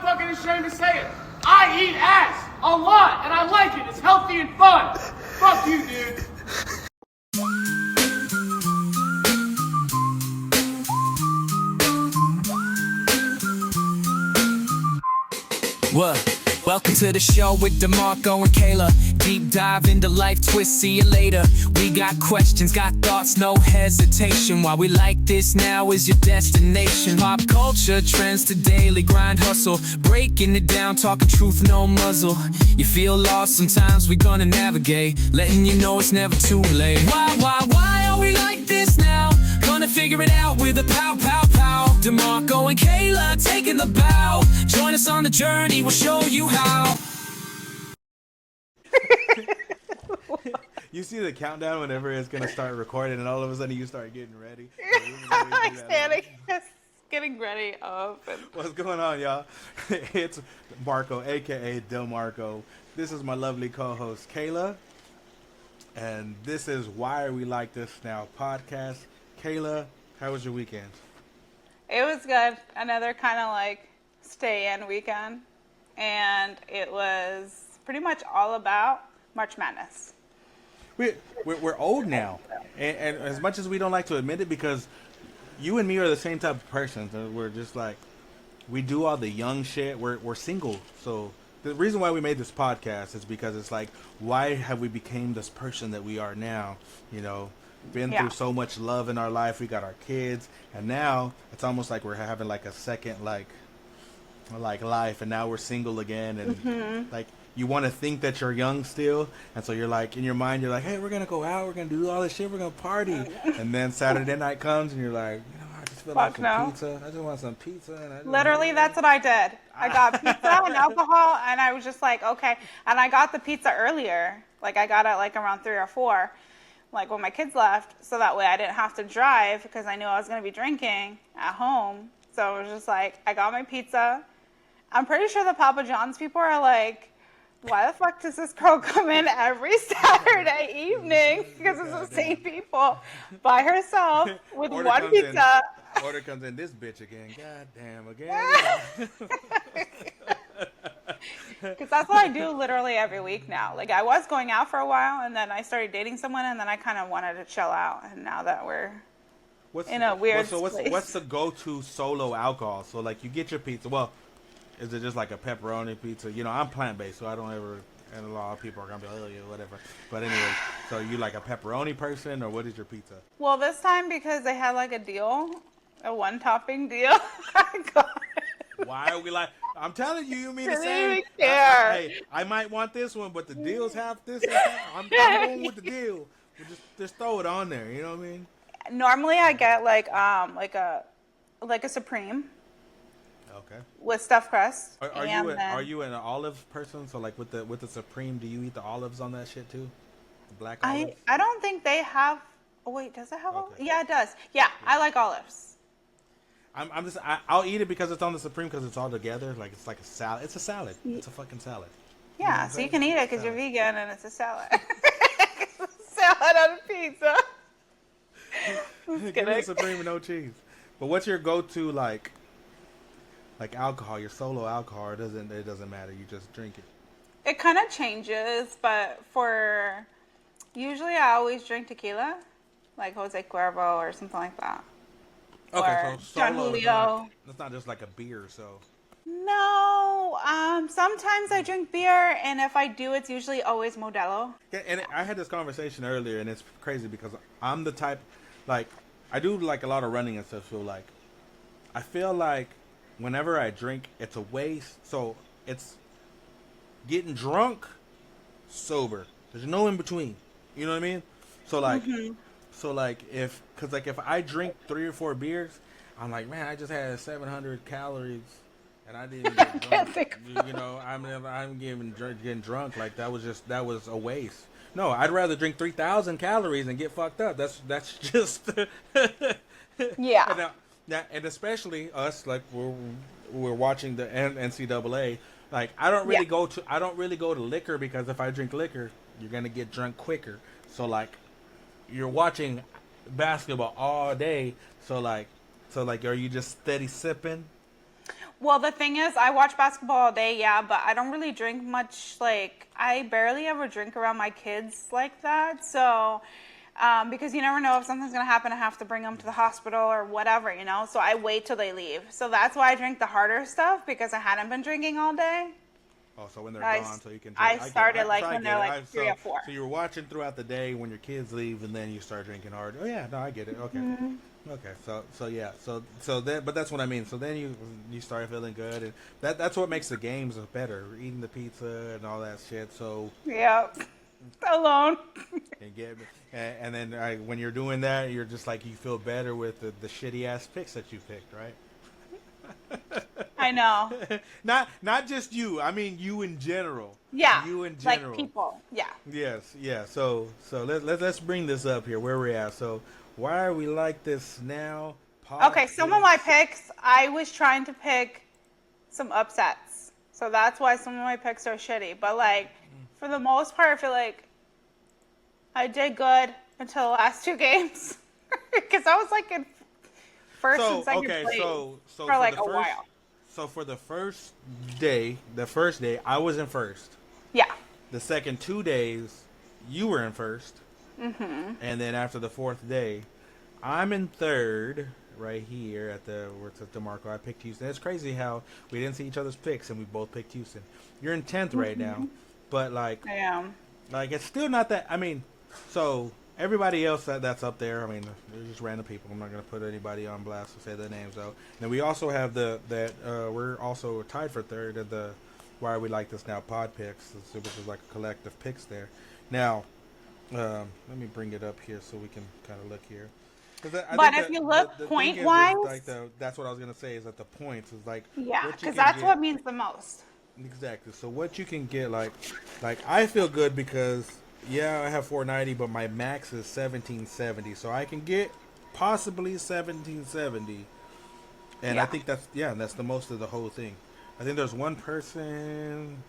not fucking ashamed to say it. I eat ass a lot, and I like it. It's healthy and fun. Fuck you, dude. What? Welcome to the show with DeMarco and Kayla. Deep dive into life twists, see you later. We got questions, got thoughts, no hesitation. Why we like this now is your destination. Pop culture, trends to daily grind hustle. Breaking it down, talking truth, no muzzle. You feel lost, sometimes we gonna navigate. Letting you know it's never too late. Why are we like this now? Gonna figure it out with a pow, pow, pow. DeMarco and Kayla taking the bow. Join us on the journey, we'll show you how. You see the countdown whenever it's gonna start recording, and all of a sudden you start getting ready. I'm standing, just getting ready up. What's going on, y'all? It's Marco, aka DeMarco. This is my lovely co-host Kayla, and this is Why Are We Like This Now podcast. Kayla, how was your weekend? It was good. Another kind of like stay-in weekend, and it was pretty much all about March Madness. We're old now, and as much as we don't like to admit it, because you and me are the same type of person. We're just like, we do all the young shit. We're single, so the reason why we made this podcast is because it's like, why have we became this person that we are now? You know, been through so much love in our life. We got our kids, and now it's almost like we're having like a second like life, and now we're single again, and like. You want to think that you're young still, and so you're like, in your mind, you're like, hey, we're going to go out, we're going to do all this shit, we're going to party. And then Saturday night comes, and you're like, you know, I just feel like some pizza. I just want some pizza. And Literally, that's what I did. I got pizza and alcohol, and I was just like, okay. And I got the pizza earlier. Like, I got it like around 3 or 4, like when my kids left, so that way I didn't have to drive because I knew I was going to be drinking at home. So it was just like, I got my pizza. I'm pretty sure the Papa John's people are like, why the fuck does this girl come in every Saturday evening? Because it's the same people by herself with one pizza. Order comes in, this bitch again. God damn, again. Because that's what I do literally every week now. Like, I was going out for a while, and then I started dating someone, and then I kind of wanted to chill out. And now that we're in a weird place. What's the go-to solo alcohol? So, like, you get your pizza. Well, is it just like a pepperoni pizza? You know, I'm plant-based, so I don't ever, and a lot of people are going to be like, oh, yeah, whatever. But anyway, so you like a pepperoni person, or what is your pizza? Well, this time, because they had like a deal, a one-topping deal, I got it. Why are we like, I'm telling you, you mean the I same? didn't even care. Hey, I might want this one, but the deals have this. I'm going with the deal. Just throw it on there, you know what I mean? Normally, I get like a Supreme. Okay. With stuffed crust. Are you an olive person? So like with the Supreme, do you eat the olives on that shit too? The black olives? I don't think they have. Oh wait, does it have olives? Yeah, it does. Yeah, I like olives. I'll eat it because it's on the Supreme, because it's all together. Like, it's like a salad. It's a salad. It's a fucking salad. Yeah, so you can eat it because you're vegan and it's a salad. It's a salad on a pizza. Give me a Supreme with no cheese. But what's your go-to like alcohol? Your solo alcohol? It doesn't matter. You just drink it. It kind of changes, but usually I always drink tequila, like Jose Cuervo or something like that. Okay, so Don solo Julio. It's not just like a beer, so. No, sometimes I drink beer, and if I do, it's usually always Modelo. Yeah, and I had this conversation earlier, and it's crazy because I'm the type, like, I do like a lot of running and stuff, so like, I feel like whenever I drink, it's a waste. So it's getting drunk, sober. There's no in between. You know what I mean? So like, if I drink 3 or 4 beers, I'm like, man, I just had 700 calories, and I didn't get drunk. You know, I'm getting drunk. Like that was a waste. No, I'd rather drink 3,000 calories and get fucked up. That's just yeah. And especially us, like we're watching the NCAA. Like I don't really go to liquor, because if I drink liquor, you're gonna get drunk quicker. So like, you're watching basketball all day. So like, are you just steady sipping? Well, the thing is, I watch basketball all day, yeah, but I don't really drink much. Like, I barely ever drink around my kids like that. So, because you never know if something's going to happen, I have to bring them to the hospital or whatever, you know? So I wait till they leave. So that's why I drink the harder stuff, because I hadn't been drinking all day. Oh, so when they're I gone, so you can drink. I get it. started, like, so I when get they're, it. like, 3 or 4. So you were watching throughout the day when your kids leave, and then you start drinking hard. Oh yeah, no, I get it. Okay, okay. So yeah, so then, but that's what I mean. So then you start feeling good, and that's what makes the games better. Eating the pizza and all that shit. So Yep. Alone. and get and then when you're doing that, you're just like you feel better with the shitty ass picks that you picked, right? I know. Not just you. I mean you in general. Yeah. You in general. Like people. Yeah. Yes, yeah. So let's bring this up here where we're at. So why are we like this now? Okay, some of my picks, I was trying to pick some upsets. So that's why some of my picks are shitty. But, like, for the most part, I feel like I did good until the last 2 games. Because I was, like, in first and second place so for, like, a while. So for the first day, I was in first. Yeah. The second 2 days, you were in first. Mm-hmm. And then after the 4th day, I'm in third. Right here at where it says DeMarco, I picked Houston. It's crazy how we didn't see each other's picks and we both picked Houston. You're in 10th right now, but like, I am. Like it's still not that. I mean, so everybody else that's up there. I mean, they're just random people. I'm not gonna put anybody on blast to say their names though. And we also have we're also tied for third at the Why Are We Like This Now pod picks, which is like a collective picks there. Now, let me bring it up here so we can kind of look here. But if you look point-wise, like that's what I was gonna say is that the points is like yeah, because that's what means the most. Exactly. So what you can get like I feel good because yeah I have 490, but my max is 1770, so I can get possibly 1770, and I think that's the most of the whole thing. I think there's one person,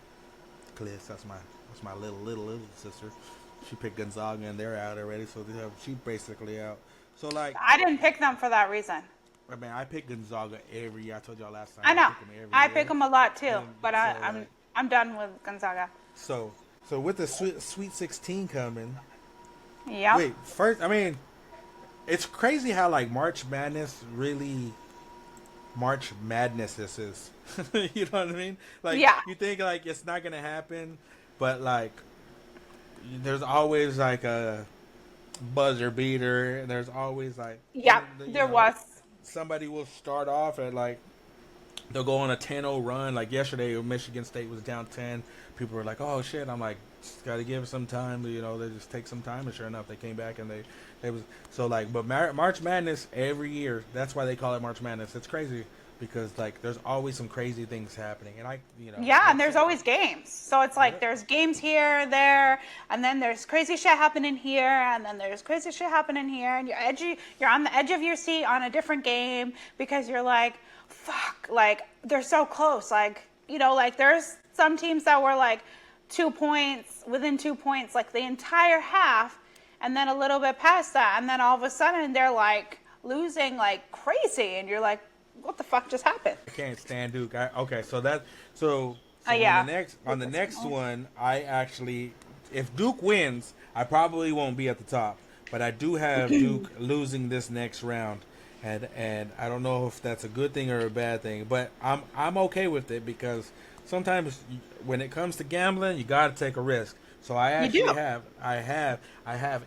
Cliss, that's my little sister. She picked Gonzaga and they're out already, so she basically out. So like I didn't pick them for that reason. I mean, I pick Gonzaga every year. I told y'all last time. I know. I pick them a lot too, but so I'm done with Gonzaga. So with the Sweet 16 coming. Yeah. Wait, first, I mean, it's crazy how like March Madness this is. You know what I mean? Like you think like it's not gonna happen, but like there's always like a buzzer beater, and there's always like there was somebody will start off at like they'll go on a 10-0 run. Like yesterday, Michigan State was down 10. People were like, "Oh shit!" I'm like, "Just gotta give it some time." You know, they just take some time, and sure enough, they came back and they was so like. But March Madness every year. That's why they call it March Madness. It's crazy because like there's always some crazy things happening, and and there's always games. So it's like there's games here, there, and then there's crazy shit happening here, and then there's crazy shit happening here, and you're on the edge of your seat on a different game because you're like, fuck, like they're so close, like like there's some teams that were like 2 points within 2 points like the entire half, and then a little bit past that, and then all of a sudden they're like losing like crazy, and you're like, what the fuck just happened? I can't stand Duke. On the next one, I actually, if Duke wins, I probably won't be at the top, but I do have Duke losing this next round, and I don't know if that's a good thing or a bad thing, but I'm okay with it because sometimes when it comes to gambling, you got to take a risk. So I actually have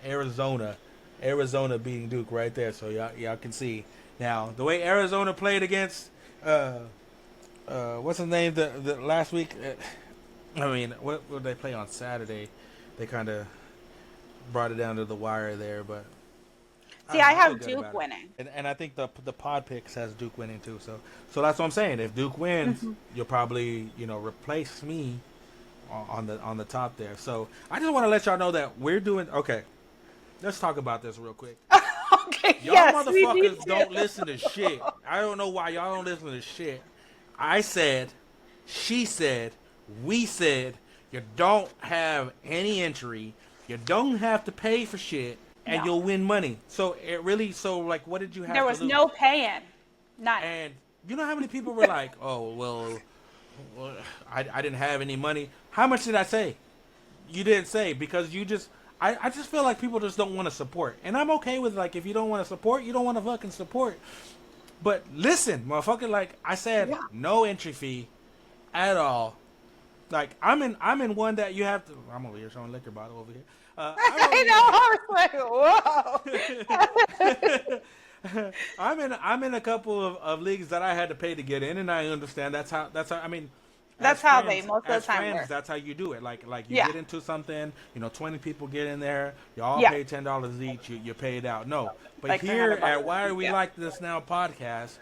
Arizona beating Duke right there, so y'all can see. Now, the way Arizona played against, what's his name, the last week? I mean, what did they play on Saturday? They kind of brought it down to the wire there, but. See, I have Duke winning. And I think the pod picks has Duke winning too. So that's what I'm saying. If Duke wins, you'll probably, replace me on the top there. So I just want to let y'all know that we're doing, okay, let's talk about this real quick. Okay, y'all motherfuckers don't listen to shit. I don't know why y'all don't listen to shit. I said, she said, we said, you don't have any entry. You don't have to pay for shit, and you'll win money. So like, what did you have? There was no paying. None. And You know how many people were like, "Oh, well, I didn't have any money." How much did I say? You didn't say because you just. I just feel like people just don't want to support, and I'm okay with like if you don't want to support, you don't want to fucking support. But listen, motherfucker, like I said, no entry fee at all. Like I'm in one that you have to. I'm over here showing liquor bottle over here. I know. I was like, whoa. I'm in a couple of leagues that I had to pay to get in, and I understand that's how. I mean, That's how they most of the time work. That's how you do it. Like you Yeah. get into something, 20 people get in there, you all Yeah. pay $10 each, you pay it out. No, but Like here $300. at Why Are We Yeah. Like This Now podcast,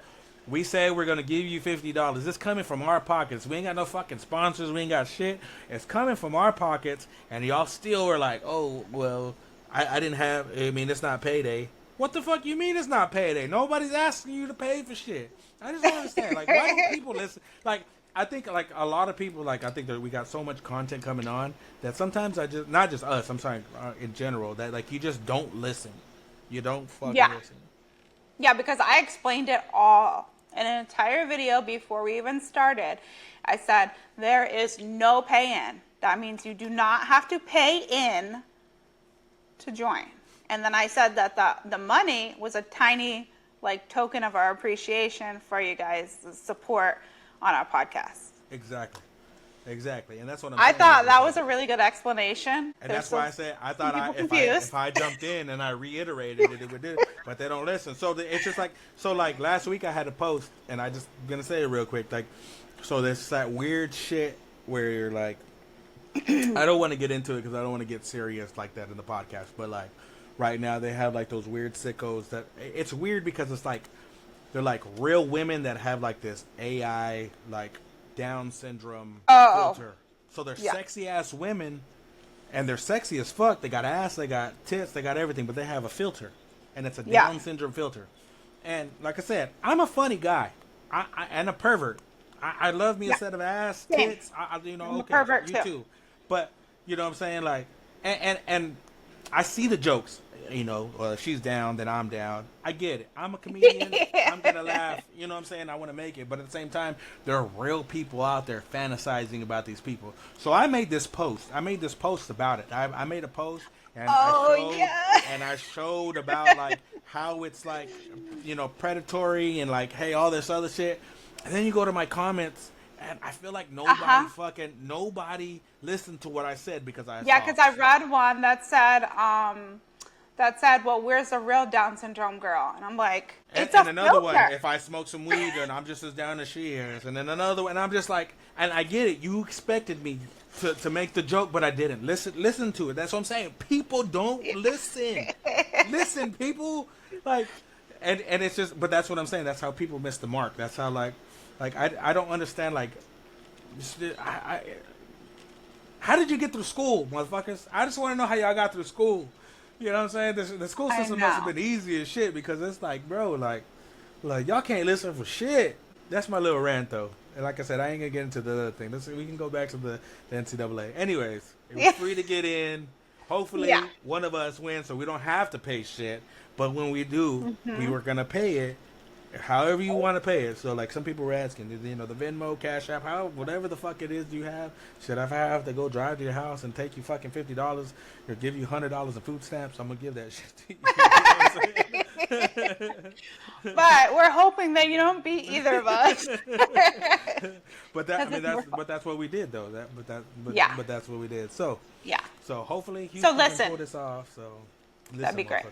we say we're gonna give you $50. It's coming from our pockets. We ain't got no fucking sponsors. We ain't got shit. It's coming from our pockets, and y'all still are like, oh well, I didn't have. I mean, it's not payday. What the fuck you mean it's not payday? Nobody's asking you to pay for shit. I just don't understand. Like, why don't people listen? Like, I think like a lot of people I think that we got so much content coming on that sometimes I just not just us. I'm sorry, in general that like you just don't listen. You don't fucking listen. Yeah, because I explained it all in an entire video before we even started. I said there is no pay-in. That means you do not have to pay in to join. And then I said that the money was a tiny like token of our appreciation for you guys' support on our podcast. Exactly, and that's what I saying. thought that was a really good explanation. And that's why I said I thought if I jumped in and I reiterated it would do, but they don't listen. So it's just like last week I had a post, and I just gonna say it real quick. Like, so there's that weird shit where you're like, I don't want to get into it because I don't want to get serious like that in the podcast. But like right now they have like those weird sickos that it's weird because it's like they're like real women that have like this AI like Down syndrome filter. So they're sexy ass women, and they're sexy as fuck. They got ass, they got tits, they got everything, but they have a filter, and it's a Down syndrome filter. And like I said, I'm a funny guy, and a pervert. I love me a set of ass, tits. I'm a pervert too. But you know what I'm saying, like, and I see the jokes. She's down, then I'm down. I get it. I'm a comedian. I'm going to laugh. You know what I'm saying? I want to make it. But at the same time, there are real people out there fantasizing about these people. So I made this post. About it. I made a post, and I showed about, like, how it's, like, predatory and, like, hey, all this other shit. And then you go to my comments, and I feel like nobody listened to what I said because I read one that said, well, where's the real Down syndrome girl? And I'm like, it's and a another filter. one, if I smoke some weed and I'm just as down as she is. And then another one, and I'm just like, and I get it. You expected me to make the joke, but I didn't. Listen to it. That's what I'm saying. People don't listen. Listen, people, like, and it's just, but that's what I'm saying. That's how people miss the mark. That's how, like I don't understand, like, how did you get through school, motherfuckers? I just want to know how y'all got through school. You know what I'm saying? The school system must have been easy as shit because it's like, bro, like y'all can't listen for shit. That's my little rant, though. And like I said, I ain't going to get into the other thing. We can go back to the NCAA. Anyways, it was free to get in. Hopefully, one of us wins so we don't have to pay shit. But when we do, we were going to pay it however you want to pay it. So, like, some people were asking, the Venmo, Cash App, whatever the fuck it is you have, should I have to go drive to your house and take you fucking $50 or give you $100 in food stamps? I'm going to give that shit to you. But we're hoping that you don't beat either of us. But that's what we did, though. But that's what we did. So hopefully Houston can pull this off. So that'd be great.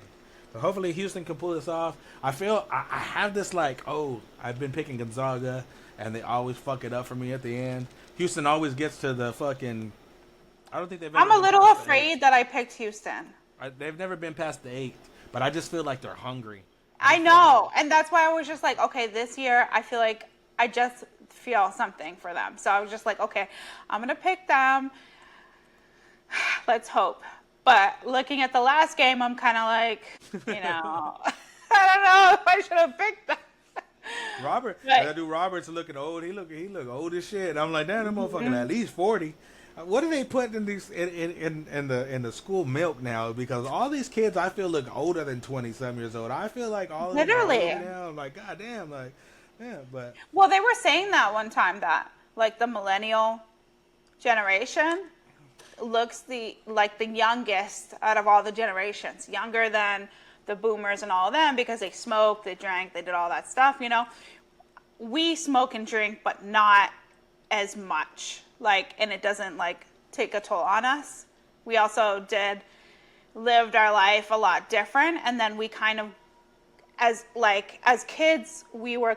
So hopefully Houston can pull this off. I feel I have this like, I've been picking Gonzaga, and they always fuck it up for me at the end. Houston always gets to the fucking. I don't think they've. I'm a little afraid that I picked Houston. They've never been past the 8th, but I just feel like they're hungry. I know, and that's why I was just like, okay, this year I feel like I just feel something for them. So I was just like, okay, I'm gonna pick them. Let's hope. But looking at the last game, I'm kind of like, I don't know if I should have picked that. That dude Robert's looking old. He look old as shit. I'm like, damn, that motherfucker at least 40. What do they put in these in the school milk now? Because all these kids, I feel, look older than 20-some years old. I feel like all of them are old now. I'm like, goddamn, Yeah, but Well, they were saying that one time that like the millennial generation looks like the youngest out of all the generations, younger than the boomers and all of them because they smoked, they drank, they did all that stuff, you know. We smoke and drink, but not as much. Like, and it doesn't like take a toll on us. We also lived our life a lot different, and then we kind of as kids we were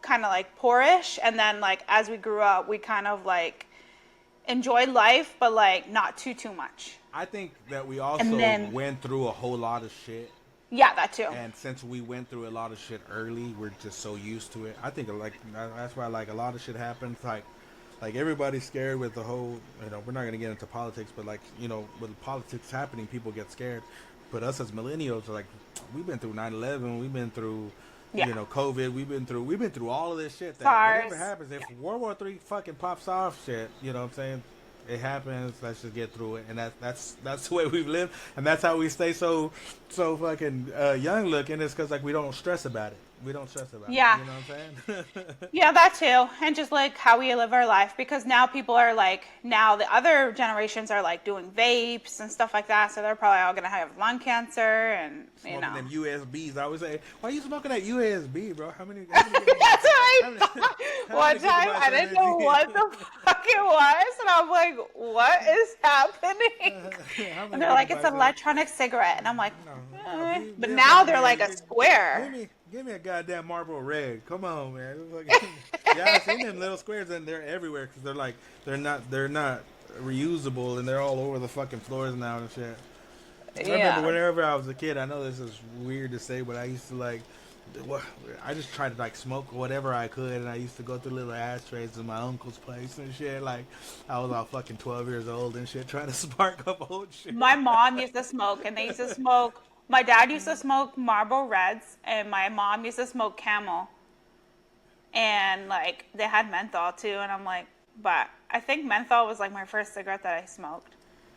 kind of like poorish, and then like as we grew up we kind of like enjoyed life, but like not too much. I think that we also went through a whole lot of shit. Yeah, that too. And since we went through a lot of shit early, we're just so used to it. I think like that's why like a lot of shit happens. Like everybody's scared with the whole. You know, we're not gonna get into politics, but like you know, with politics happening, people get scared. But us as millennials, like we've been through 9/11, we've been through. Yeah. You know, COVID. We've been through all of this shit. That SARS. whatever happens, if World War III fucking pops off, shit. You know what I'm saying? It happens. Let's just get through it, and that's the way we've lived, and that's how we stay so fucking young looking. Is because like we don't stress about it. We don't stress about Yeah. it. You know what I'm saying? Yeah, that too. And just like how we live our life, because now people are like, now the other generations are like doing vapes and stuff like that, so they're probably all gonna have lung cancer and Smoking you know. them USBs. I always say, why are you smoking that USB, bro? How many? That's what I how many- thought. how One many time gigabytes I of didn't know energy? what the fuck it was, and I'm like, what is happening? How many And they're like, it's gigabytes an of- electronic cigarette, and I'm like, No, but give now me- they're like a give square. Give me a goddamn Marlboro Red. Come on, man. Yeah, I've seen them little squares, and they're everywhere because they're not reusable, and they're all over the fucking floors now and shit. I remember Yeah. whenever I was a kid. I know this is weird to say, but I used to like. I just tried to like smoke whatever I could, and I used to go through little ashtrays in my uncle's place and shit. Like I was all fucking 12 years old and shit, trying to spark up old shit. My mom used to smoke, and they used to smoke. My dad used to smoke Marlboro Reds, and my mom used to smoke Camel. And like they had menthol too, and I'm like, but I think menthol was like my first cigarette that I smoked.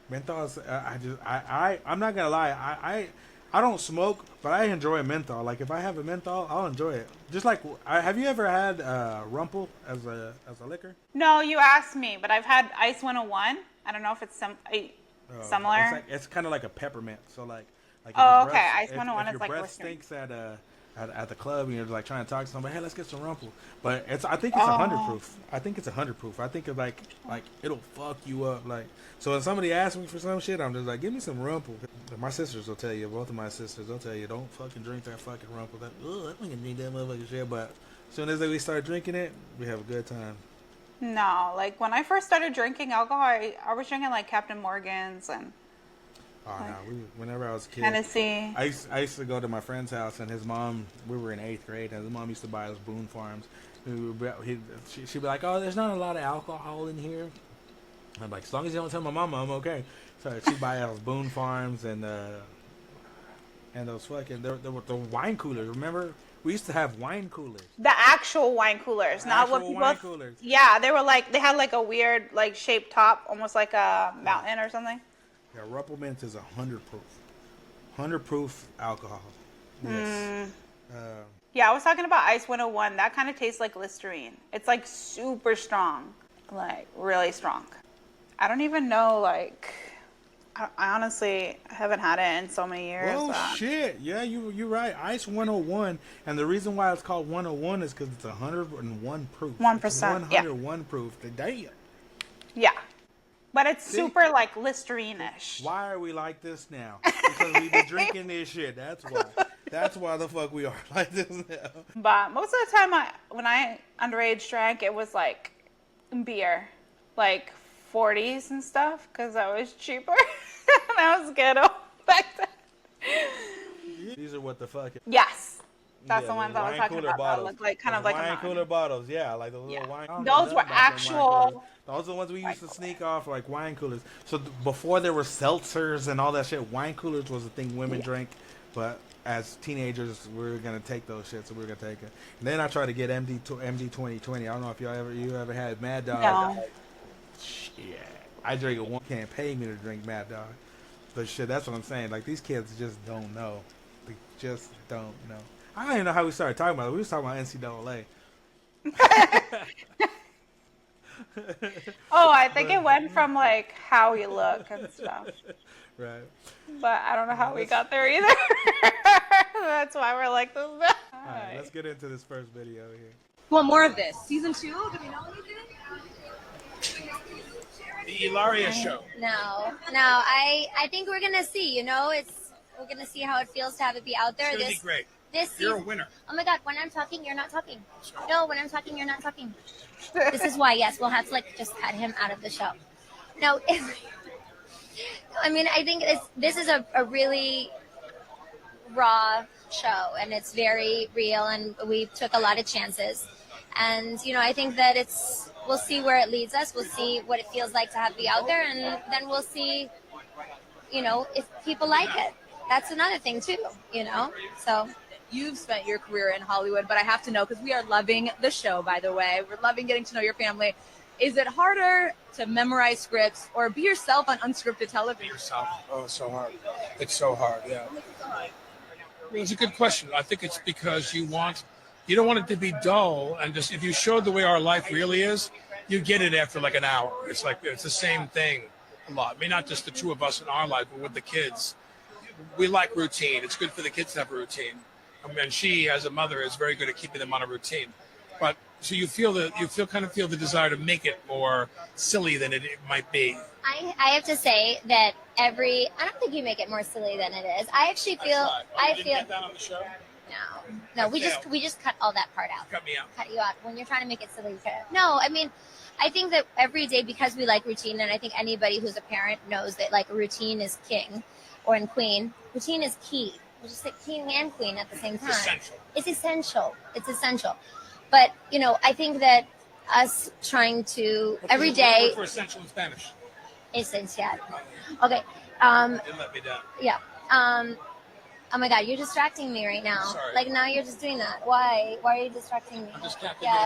Menthol is, I'm not gonna lie, I don't smoke, but I enjoy menthol. Like if I have a menthol, I'll enjoy it. Just like, have you ever had Rumpel as a liquor? No, you asked me, but I've had Ice 101. I don't know if it's similar. It's kind of like a peppermint. So like if Oh, your okay. breath- Ice 101 if is like your breath Listerine. stinks at the club and you're like trying to talk to somebody, hey, let's get some Rumpel. But I think it's 100 proof. I think it's 100 proof. I think it's like it'll fuck you up. Like so when somebody asks me for some shit, I'm just like, give me some Rumpel. My sisters will tell you. Both of my sisters will tell you, don't fucking drink that fucking Rumpel. I'm gonna drink that motherfucking shit. But as soon as we start drinking it, we have a good time. No, like when I first started drinking alcohol, I was drinking like Captain Morgan's and Oh no! Whenever I was a kid, Tennessee. I used to go to my friend's house, and his mom. We were in 8th grade, and his mom used to buy us Boone Farms. She'd be like, "Oh, there's not a lot of alcohol in here." I'm like, "As long as you don't tell my mama, I'm okay." So she'd buy us Boone Farms and those fucking there were the wine coolers. Remember, we used to have wine coolers. The actual wine coolers, not what Actual people. wine coolers. Yeah, they were like they had like a weird like shaped top, almost like a mountain or something. Yeah, Ruppelmint is 100 proof. 100 proof alcohol. Yes. Yeah, I was talking about Ice 101. That kind of tastes like Listerine. It's like super strong, like really strong. I don't even know. Like, I honestly haven't had it in so many years. Oh shit! Yeah, you're right. Ice 101, and the reason why it's called 101 is because it's 101 proof. 1%, yeah. 101 proof. Damn. Yeah, but it's super like Listerine-ish. Why are we like this now? Because we've been drinking this shit. That's why. That's why the fuck we are like this now. But most of the time, when I underage drank, it was like beer, like 40s and stuff, because that was cheaper. And I was ghetto back then. These are what the fuck. Yes, that's the Yeah, ones the I was wine talking cooler about. That bottles. look like kind of Those like a wine mountain. cooler bottles. Yeah, like the little Yeah. wine. I don't Those know were about them wine actual coolers. Those are the ones we used to sneak off like wine coolers. So before there were seltzers and all that shit, wine coolers was the thing women drank. But as teenagers, we were gonna take those shit, so we were gonna take it. And then I tried to get MD 2020. I don't know if you ever had Mad Dog. No. Shit, I drink it. One can't pay me to drink Mad Dog. But shit, that's what I'm saying. Like these kids just don't know. They just don't know. I don't even know how we started talking about it. We was talking about NCAA. Oh, I think it went from like how we look and stuff. Right. But I don't know how we got there either. That's why we're like this. All right, let's get into this first video here. Want more of this? Season 2? Do we know anything? The Ilaria show. No. I think we're gonna see. You know, we're gonna see how it feels to have it be out there. It's gonna be great. This You're a season, winner. oh my God! When I'm talking, you're not talking. No, when I'm talking, you're not talking. This is why. Yes, we'll have to like just cut him out of the show. No, I mean, I think this is a really raw show, and it's very real, and we took a lot of chances. And you know, I think that we'll see where it leads us. We'll see what it feels like to have be out there, and then we'll see, you know, if people like it. That's another thing too, you know. So You've spent your career in Hollywood, but I have to know, because we are loving the show, by the way. We're loving getting to know your family. Is it harder to memorize scripts or be yourself on unscripted television? Yourself. Oh, it's so hard. It's so hard, yeah. Well, it's a good question. I think it's because you don't want it to be dull, and just if you show the way our life really is, you get it after like an hour. It's like it's the same thing a lot. I mean, not just the two of us in our life, but with the kids. We like routine. It's good for the kids to have a routine. I mean, she, as a mother, is very good at keeping them on a routine. But so you feel the desire to make it more silly than it might be. I have to say that I don't think you make it more silly than it is. I actually feel, You didn't get that on the show? no, we just cut all that part out. Cut me out. Cut you out. When you're trying to make it silly, you cut it. No, I mean, I think that every day, because we like routine, and I think anybody who's a parent knows that like routine is king, or in queen, routine is key. We'll just say king and queen at the same time. It's essential. It's essential. But, you know, I think that us trying to every day. Word for essential in Spanish. Esencial. Okay. Didn't let me down. Yeah. Oh my God, you're distracting me right now. Sorry. Like now you're just doing that. Why? Why are you distracting me? I'm just tapping Yeah,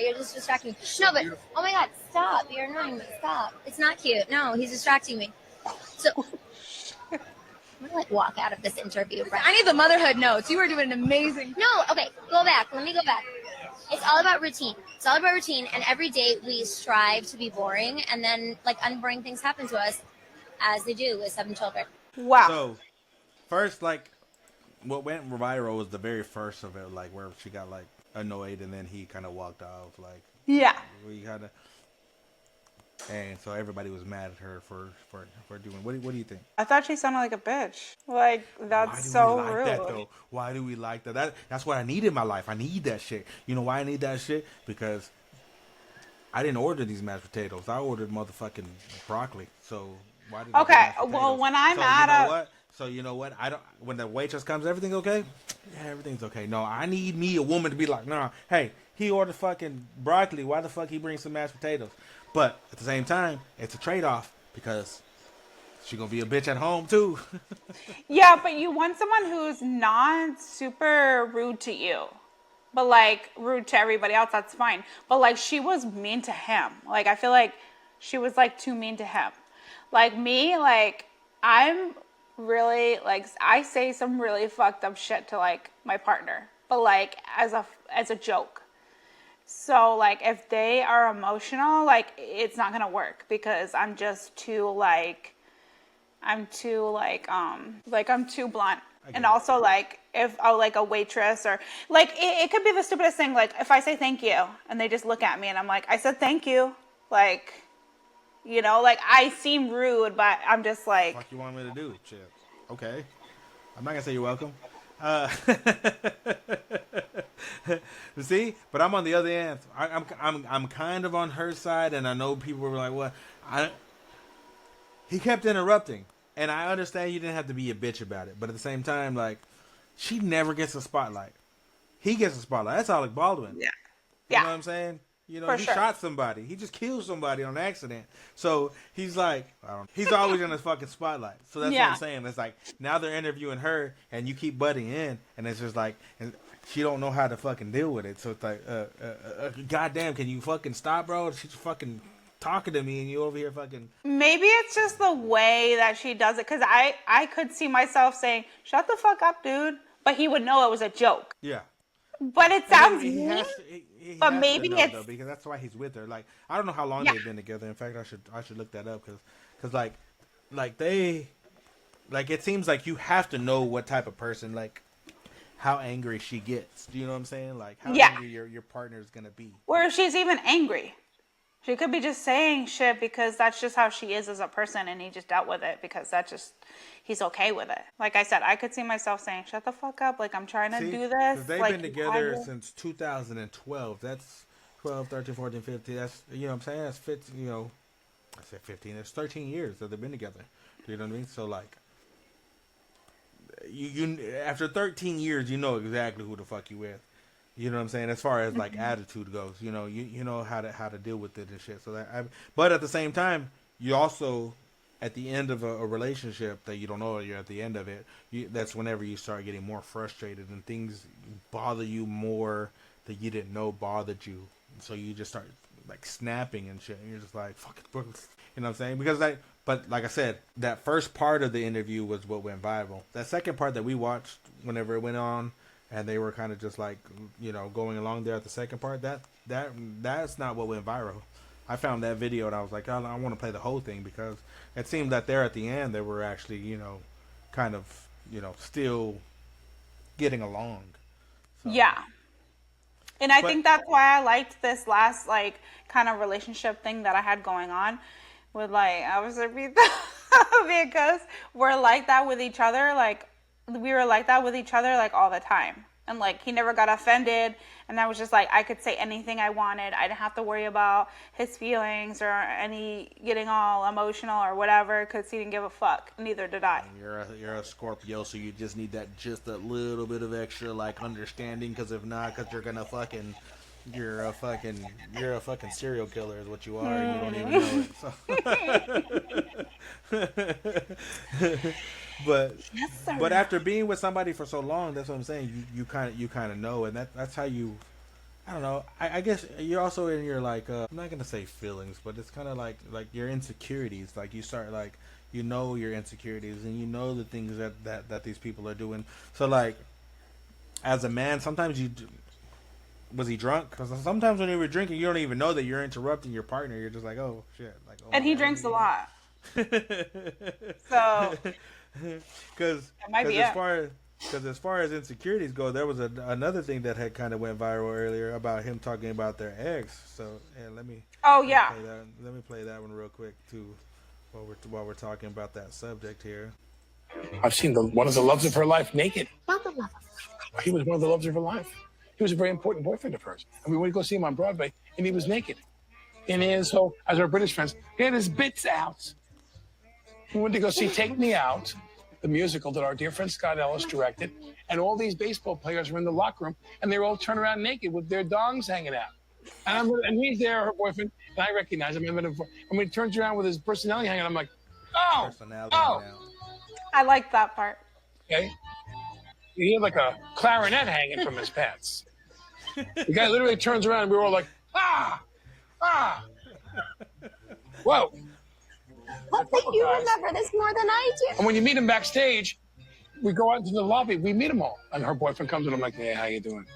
you're just distracting me. No, but oh my God, stop! You're annoying me. Stop! It's not cute. No, he's distracting me. So I'm gonna like walk out of this interview. I need the motherhood notes. You are doing an amazing. No, okay, go back. Let me go back. It's all about routine. It's all about routine, and every day we strive to be boring, and then like unboring things happen to us, as they do with 7 children. Wow. So, first, like, what went viral was the very first of it, like, where she got, like, annoyed, and then he kind of walked off, like, Yeah. we kind of, and so everybody was mad at her for doing, what do you think? I thought she sounded like a bitch. Like, that's so Why do we like rude. that, though? Why do we like that? That's what I need in my life. I need that shit. You know why I need that shit? Because I didn't order these mashed potatoes. I ordered motherfucking broccoli. So why did I get Okay, mashed well, potatoes? when I'm so at you know a- what? So you know what? I don't. When the waitress comes, everything okay? Yeah, everything's okay. No, I need me a woman to be like, nah, hey, he ordered fucking broccoli. Why the fuck he bring some mashed potatoes? But at the same time, it's a trade-off because she gonna be a bitch at home too. Yeah, but you want someone who's not super rude to you, but like rude to everybody else. That's fine. But like she was mean to him. Like I feel like she was like too mean to him. Like me, like I'm really like I say some really fucked up shit to like my partner, but like as a joke. So like if they are emotional, like it's not gonna work because I'm just too like I'm too blunt. And also like if like a waitress or like it could be the stupidest thing, like if I say thank you and they just look at me and I'm like, I said thank you, like, you know, like I seem rude, but I'm just like, What you want me to do? Shit. Okay. I'm not gonna say you're welcome. See, but I'm on the other end. I'm kind of on her side, and I know people were like, "What?" He kept interrupting, and I understand you didn't have to be a bitch about it, but at the same time, like, she never gets a spotlight. He gets a spotlight. That's Alec Baldwin. yeah, You yeah. know what I'm saying? You know, For he sure. shot somebody. He just killed somebody on accident. So he's like, he's always in the fucking spotlight. So that's what Yeah. I'm saying. It's like, now they're interviewing her and you keep butting in and it's just like, and she don't know how to fucking deal with it. So it's like, goddamn, can you fucking stop, bro? She's fucking talking to me and you over here fucking. Maybe it's just the way that she does it, because I could see myself saying, shut the fuck up, dude. But he would know it was a joke. Yeah. But it I sounds mean, mean. he But has maybe to know, it's- though, because that's why he's with her. Like, I don't know how long Yeah. they've been together. In fact, I should look that up because like they, like it seems like you have to know what type of person, like how angry she gets. Do you know what I'm saying? Like how Yeah. angry your partner is gonna be. Or if she's even angry. She could be just saying shit because that's just how she is as a person, and he just dealt with it because he's okay with it. Like I said, I could see myself saying, shut the fuck up, like I'm trying to See? do 'Cause this. they've like, been together I- since 2012. That's 12, 13, 14, 15. That's, you know what I'm saying? That's 15, you know, I said 15. It's 13 years that they've been together. Do you know what I mean? So, like, you after 13 years, you know exactly who the fuck you with. You know what I'm saying? As far as like attitude goes, you know, you know how to deal with it and shit. So but at the same time, you also at the end of a relationship that you don't know you're at the end of it. That's whenever you start getting more frustrated and things bother you more that you didn't know bothered you. So you just start like snapping and shit, and you're just like, "Fuck it, bro." You know what I'm saying? Because but like I said, that first part of the interview was what went viral. That second part that we watched whenever it went on, and they were kind of just like, you know, going along there at the second part, that's not what went viral. I found that video and I was like, I want to play the whole thing because it seemed that there at the end they were actually, you know, kind of, you know, still getting along. So, Yeah. And I But- think that's why I liked this last like kind of relationship thing that I had going on with like I was repeat that because we're like that with each other, like we were like that with each other like all the time. And like he never got offended, and I was just like I could say anything I wanted. I didn't have to worry about his feelings or any getting all emotional or whatever because he didn't give a fuck. Neither did I. You're a Scorpio, so you just need that just a little bit of extra like understanding, because if not, because you're a fucking serial killer is what you are, and you don't even know it. So. But after being with somebody for so long, that's what I'm saying. You kind of know, and that's how you. I don't know. I guess you're also in your like I'm not gonna say feelings, but it's kind of like your insecurities. Like you start like you know your insecurities, and you know the things that these people are doing. So like as a man, sometimes was he drunk? Because sometimes when you were drinking, you don't even know that you're interrupting your partner. You're just like, oh shit, like. Oh, And he drinks a lot. So Because might be it. as far as insecurities go, there was another thing that had kind of went viral earlier about him talking about their ex. So let me. Oh, yeah. Let me play that one real quick too, while we're talking about that subject here. I've seen one of the loves of her life naked. Not the love. He was one of the loves of her life. He was a very important boyfriend of hers. And we went to go see him on Broadway, and he was naked. And as our British friends, he had his bits out. We went to go see Take Me Out, the musical that our dear friend Scott Ellis directed, and all these baseball players were in the locker room, and they were all turned around naked with their dongs hanging out. And he's there, her boyfriend, and I recognize him. And when he turns around with his personality hanging, I'm like, oh, Personality oh, now. I like that part. okay. He had like a clarinet hanging from his pants. The guy literally turns around, and we were all like, ah, ah. Whoa. What that you remember this more than I do? And when you meet him backstage, we go out into the lobby, we meet them all. And her boyfriend comes and I'm like, hey, how you doing?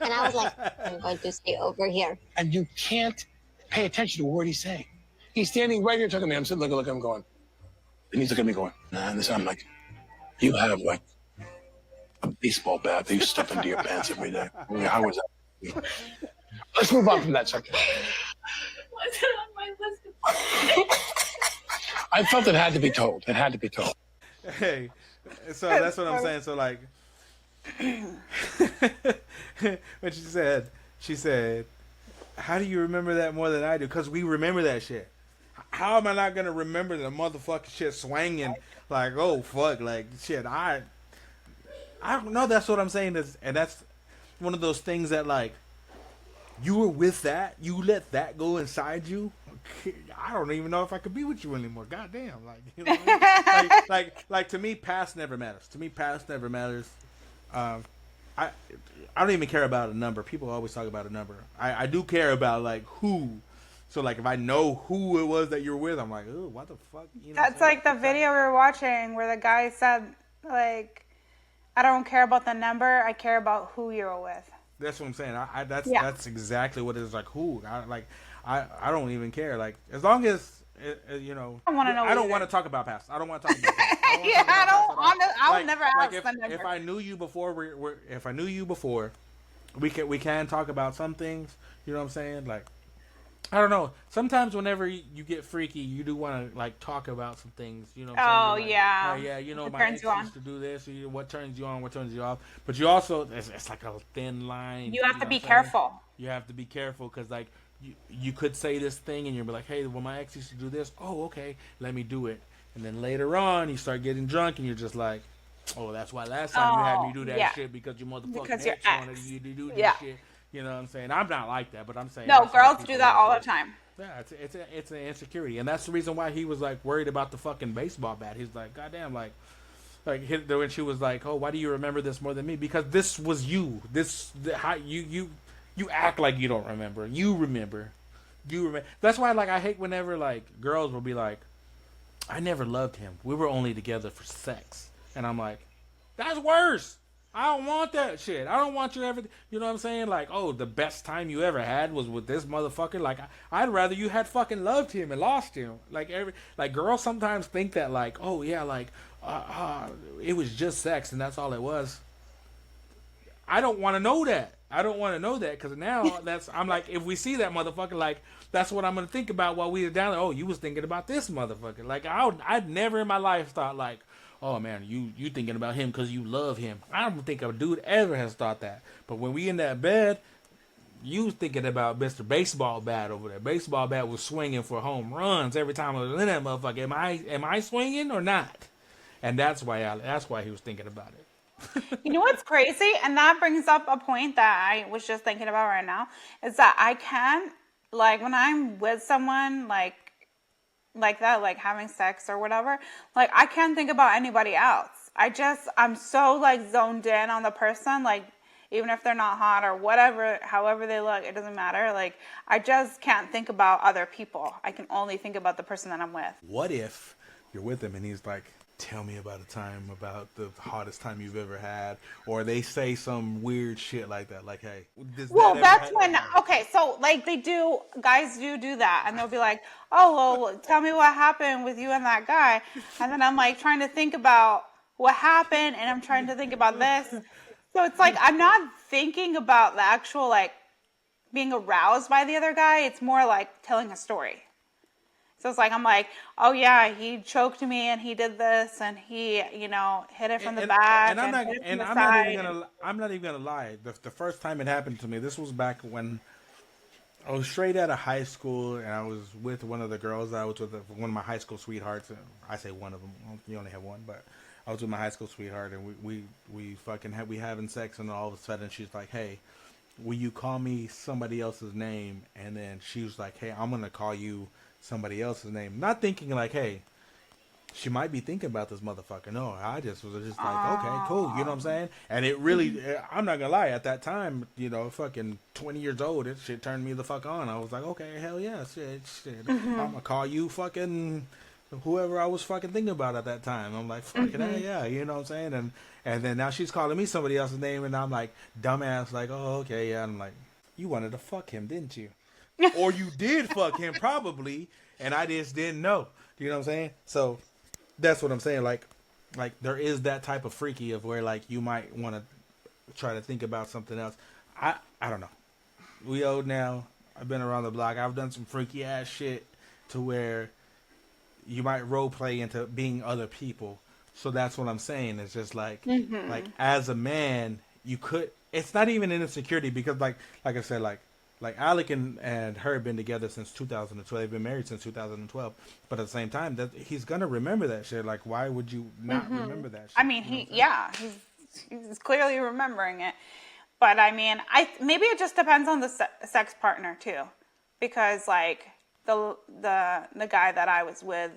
And I was like, I'm going to stay over here. And you can't pay attention to what he's saying. He's standing right here talking to me. I'm sitting looking at him going, and he's looking at me going, nah, and this, I'm like, you have like a baseball bat that you stuff into your pants every day. I mean, how was that? Let's move on from that subject. Was it on my list? I felt it had to be told. It had to be told. Hey, so that's what I'm saying. So like, when she said, how do you remember that more than I do? Because we remember that shit. How am I not gonna remember the motherfucking shit swinging? Like, oh fuck, like shit. I don't know. That's what I'm saying. And that's one of those things that like, you were with that. You let that go inside you. I don't even know if I could be with you anymore. Goddamn, like, you know what I mean? like to me, past never matters. To me, past never matters. I don't even care about a number. People always talk about a number. I do care about like who. So like if I know who it was that you're with, I'm like, oh, what the fuck? You know That's like the video we were watching where the guy said, like, I don't care about the number, I care about who you're with. That's what I'm saying. Yeah. That's exactly what it is. Like, who? I don't even care. Like, as long as you know, I don't wanna know I don't either. want to talk about past. I don't want to talk about past. I don't wanna Yeah, talk about I don't. past at all. I'll Like- never like ask them. if I knew you before, if I knew you before, we can talk about some things. You know what I'm saying? Like, I don't know. Sometimes whenever you get freaky, you do want to like talk about some things. You know what I'm saying? Oh, You're like, yeah. "Oh, yeah. You know, What my turns ex you on?" used to do this. What turns you on? What turns you off? But you also, it's like a thin line. You have know to be what I'm saying? careful. You have to be careful because like you could say this thing and you'll be like, hey, well, my ex used to do this. Oh, okay, let me do it. And then later on, you start getting drunk and you're just like, oh, that's why last time you had me do that yeah. shit because your motherfucking Because your ex wanted ex. you to do this Yeah. shit. You know what I'm saying? I'm not like that, but I'm saying No, that's how girls people do that all are. the time. Yeah, it's an insecurity, and that's the reason why he was like worried about the fucking baseball bat. He's like, goddamn, like when she was like, oh, why do you remember this more than me? Because this was you. How you act like you don't remember. You remember. That's why like I hate whenever like girls will be like, I never loved him. We were only together for sex, and I'm like, that's worse. I don't want that shit. I don't want you ever. You know what I'm saying? Like, oh, the best time you ever had was with this motherfucker. Like, I'd rather you had fucking loved him and lost him. Like girls sometimes think that like, oh yeah, like, it was just sex and that's all it was. I don't want to know that. I don't want to know that because now I'm like, if we see that motherfucker, like, that's what I'm gonna think about while we were down there. Oh, you was thinking about this motherfucker. Like, I'd never in my life thought like, oh man, you thinking about him because you love him. I don't think a dude ever has thought that. But when we in that bed, you was thinking about Mr. Baseball Bat over there. Baseball Bat was swinging for home runs every time I was in that motherfucker. Am I swinging or not? And that's why he was thinking about it. You know what's crazy? And that brings up a point that I was just thinking about right now, is that I can't, like, when I'm with someone, like that, like having sex or whatever, like, I can't think about anybody else. I'm so, like, zoned in on the person, like, even if they're not hot or whatever, however they look, it doesn't matter. Like, I just can't think about other people. I can only think about the person that I'm with. What if you're with him and he's like, tell me about a time about the hottest time you've ever had, or they say some weird shit like that, like, hey, well, that's when, okay, so like guys do that, and they'll be like, oh, well, tell me what happened with you and that guy, and then I'm like trying to think about what happened, and I'm trying to think about this, so it's like I'm not thinking about the actual like being aroused by the other guy. It's more like telling a story. So it's like, I'm like, oh yeah, he choked me and he did this and he, you know, hit it from the back and hit it from the side. I'm not even gonna lie. The first time it happened to me, this was back when I was straight out of high school and I was with one of the girls that I was with, one of my high school sweethearts. I say one of them. You only have one, but I was with my high school sweetheart and we having sex, and all of a sudden she's like, hey, will you call me somebody else's name? And then she was like, hey, I'm gonna call you somebody else's name. Not thinking like, hey, she might be thinking about this motherfucker. No, I just was just like, okay, cool. You know what I'm saying? And it really, I'm not gonna lie, at that time, you know, fucking 20 years old, it shit turned me the fuck on. I was like, okay, hell yeah, shit. I'm gonna call you fucking whoever I was fucking thinking about at that time. I'm like, fucking hell yeah, you know what I'm saying? And then now she's calling me somebody else's name, and I'm like, dumbass, like, oh, okay, yeah. I'm like, you wanted to fuck him, didn't you? Or you did fuck him probably, and I just didn't know. You know what I'm saying? So that's what I'm saying. Like there is that type of freaky of where like you might want to try to think about something else. I don't know. We old now. I've been around the block. I've done some freaky ass shit to where you might role play into being other people. So that's what I'm saying. It's just like like as a man, you could. It's not even an insecurity because like I said, like Alec and her have been together since 2012. They've been married since 2012. But at the same time, that he's gonna remember that shit. Like, why would you not remember that shit? I mean, he's clearly remembering it. But I mean, maybe it just depends on the sex partner too, because like the guy that I was with,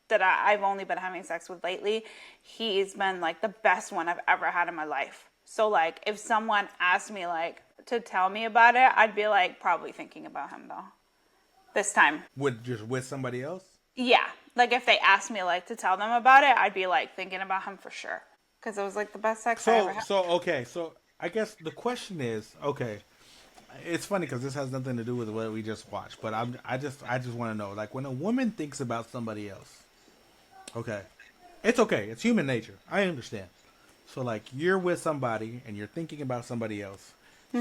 that I've only been having sex with lately, he's been like the best one I've ever had in my life. So like, if someone asked me like to tell me about it, I'd be like probably thinking about him though. This time. With somebody else? Yeah. Like if they asked me like to tell them about it, I'd be like thinking about him for sure. Because it was like the best sex I ever had. So I guess the question is, okay, it's funny because this has nothing to do with what we just watched, but I just want to know, like, when a woman thinks about somebody else, okay, it's okay, it's human nature, I understand. So like, you're with somebody and you're thinking about somebody else,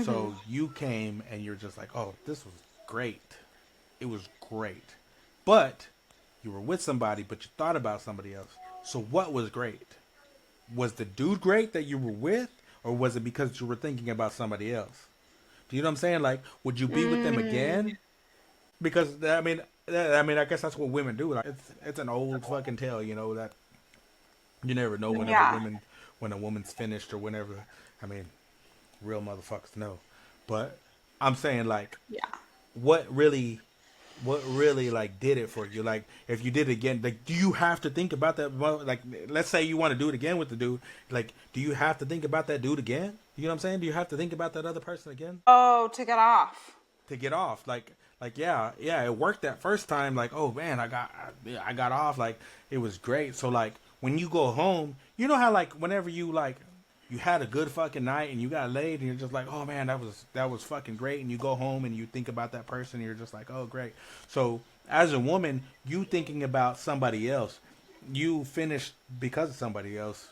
so you came and you're just like, oh, this was great, it was great, but you were with somebody, but you thought about somebody else. So what was great? Was the dude great that you were with, or was it because you were thinking about somebody else? Do you know what I'm saying? Like, would you be with them again? Because I mean, I guess that's what women do. Like, it's an old fucking tale, you know, that you never know when a woman's finished or whenever. I mean, real motherfuckers know. But I'm saying, like, what really like did it for you? Like, if you did it again, like, do you have to think about that? Like, let's say you want to do it again with the dude. Like, do you have to think about that dude again? You know what I'm saying? Do you have to think about that other person again? Oh, to get off. To get off, like yeah, it worked that first time. Like, oh man, I got off. Like, it was great. So like, when you go home, you know how like whenever you like you had a good fucking night and you got laid and you're just like, oh man, that was fucking great. And you go home and you think about that person and you're just like, oh great. So as a woman, you thinking about somebody else, you finished because of somebody else.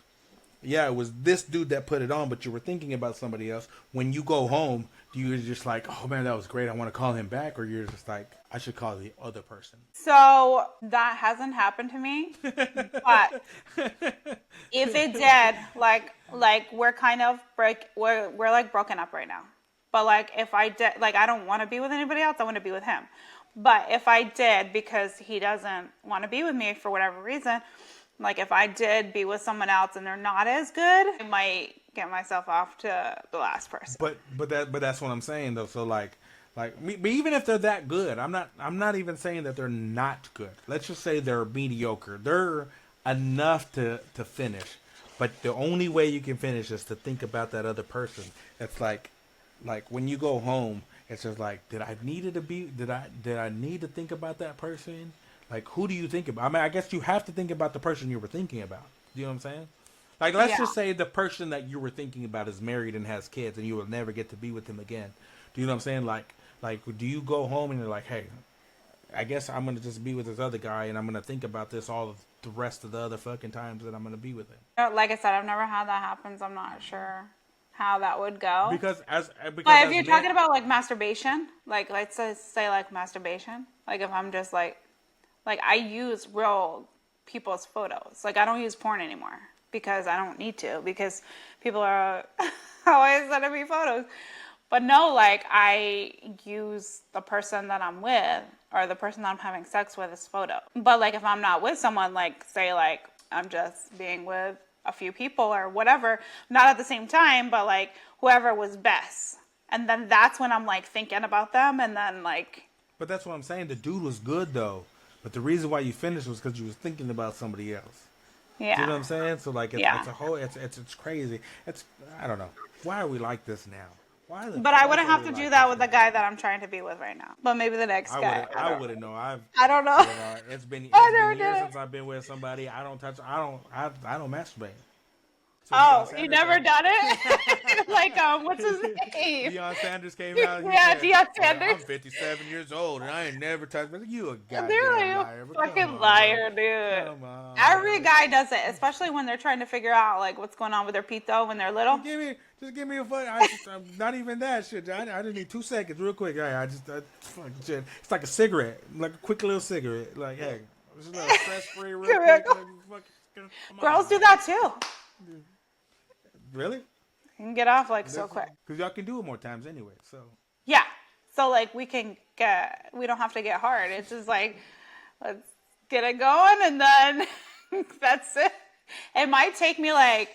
Yeah, it was this dude that put it on, but you were thinking about somebody else. When you go home, you're just like, oh man, that was great, I want to call him back, or you're just like, I should call the other person. So that hasn't happened to me, but if it did, like we're kind of we're like broken up right now. But like, if I did, like, I don't want to be with anybody else, I want to be with him. But if I did, because he doesn't want to be with me for whatever reason, like if I did be with someone else and they're not as good, I might get myself off to the last person. But that's what I'm saying though. So like but even if they're that good, I'm not even saying that they're not good. Let's just say they're mediocre. They're enough to finish. But the only way you can finish is to think about that other person. It's like when you go home, it's just like, did I need to think about that person? Like, who do you think about? I mean, I guess you have to think about the person you were thinking about. Do you know what I'm saying? Like, let's just say the person that you were thinking about is married and has kids, and you will never get to be with him again. Do you know what I'm saying? Like, do you go home and you're like, hey, I guess I'm gonna just be with this other guy, and I'm gonna think about this all of the rest of the other fucking times that I'm gonna be with him. Like I said, I've never had that happen, so I'm not sure how that would go. Because but if you're talking about like masturbation, like let's say like masturbation, like if I'm just like I use real people's photos. Like I don't use porn anymore because I don't need to, because people are always sending me photos. But no, like I use the person that I'm with or the person that I'm having sex with as photo. But like if I'm not with someone, like say like I'm just being with a few people or whatever, not at the same time, but like whoever was best. And then that's when I'm like thinking about them, and then like. But that's what I'm saying. The dude was good though. But the reason why you finished was because you was thinking about somebody else. Yeah. Do you know what I'm saying? So like, it's a whole, it's crazy. I don't know. Why are we like this now? But I wouldn't have to do that with the guy that I'm trying to be with right now. But maybe the next guy. I wouldn't know. I don't know. It's been years since I've been with somebody. I don't masturbate. So you never done it? Like, what's his name? Deion Sanders came out. Deion Sanders. I'm 57 years old and I ain't never touched. You a goddamn liar. Fucking liar, dude. Come on. Every guy does it, especially when they're trying to figure out like what's going on with their pito when they're little. Just give me a phone. I'm not even that shit. I just need 2 seconds, real quick. Fucking shit. It's like a cigarette, like a quick little cigarette. Like, hey, just a little stress free, real quick. Girls do that too. Really? You can get off like so quick. Because y'all can do it more times anyway. So. Yeah. So like we don't have to get hard. It's just like, let's get it going, and then that's it. It might take me like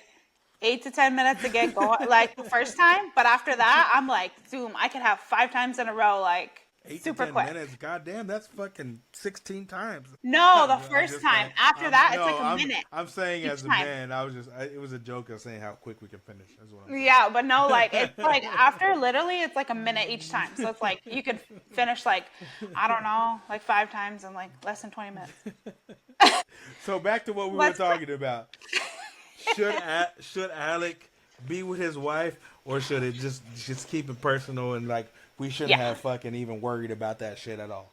8 to 10 minutes to get going, like the first time. But after that, I'm like, zoom. I could have 5 times in a row, like 8 super to 10 quick. minutes. Goddamn, that's fucking 16 times. No, the first time. After that, it's like a minute. I'm saying as a man, it was a joke of saying how quick we can finish. That's what I'm saying. Yeah, but no, like it's like after literally, it's like a minute each time. So it's like you could finish like, I don't know, like 5 times in like less than 20 minutes. So back to what we were talking about. Should Alec be with his wife, or should it just keep it personal and like we shouldn't have fucking even worried about that shit at all?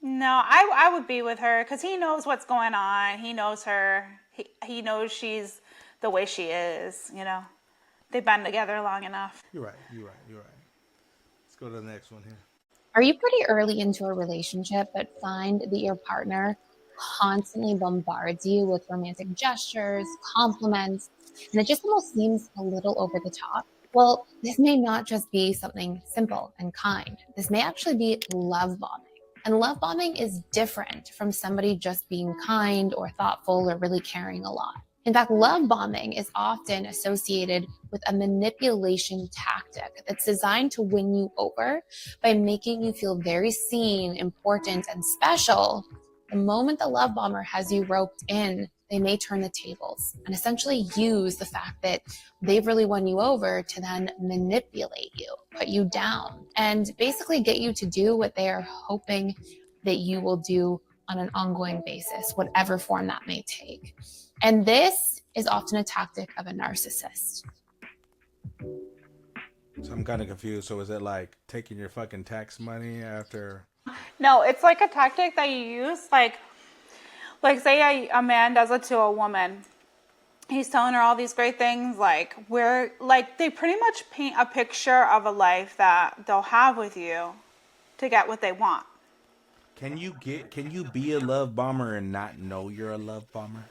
No, I would be with her because he knows what's going on. He knows her. He knows she's the way she is, you know. They've been together long enough. You're right. Let's go to the next one here. Are you pretty early into a relationship but find that your partner constantly bombards you with romantic gestures, compliments, and it just almost seems a little over the top? Well, this may not just be something simple and kind. This may actually be love bombing. And love bombing is different from somebody just being kind or thoughtful or really caring a lot. In fact, love bombing is often associated with a manipulation tactic that's designed to win you over by making you feel very seen, important, and special. The moment the love bomber has you roped in, they may turn the tables and essentially use the fact that they've really won you over to then manipulate you, put you down, and basically get you to do what they are hoping that you will do on an ongoing basis, whatever form that may take. And this is often a tactic of a narcissist. So I'm kind of confused. So is it like taking your fucking tax money after? No, it's like a tactic that you use, like say a man does it to a woman. He's telling her all these great things, like they pretty much paint a picture of a life that they'll have with you to get what they want. Can you be a love bomber and not know you're a love bomber?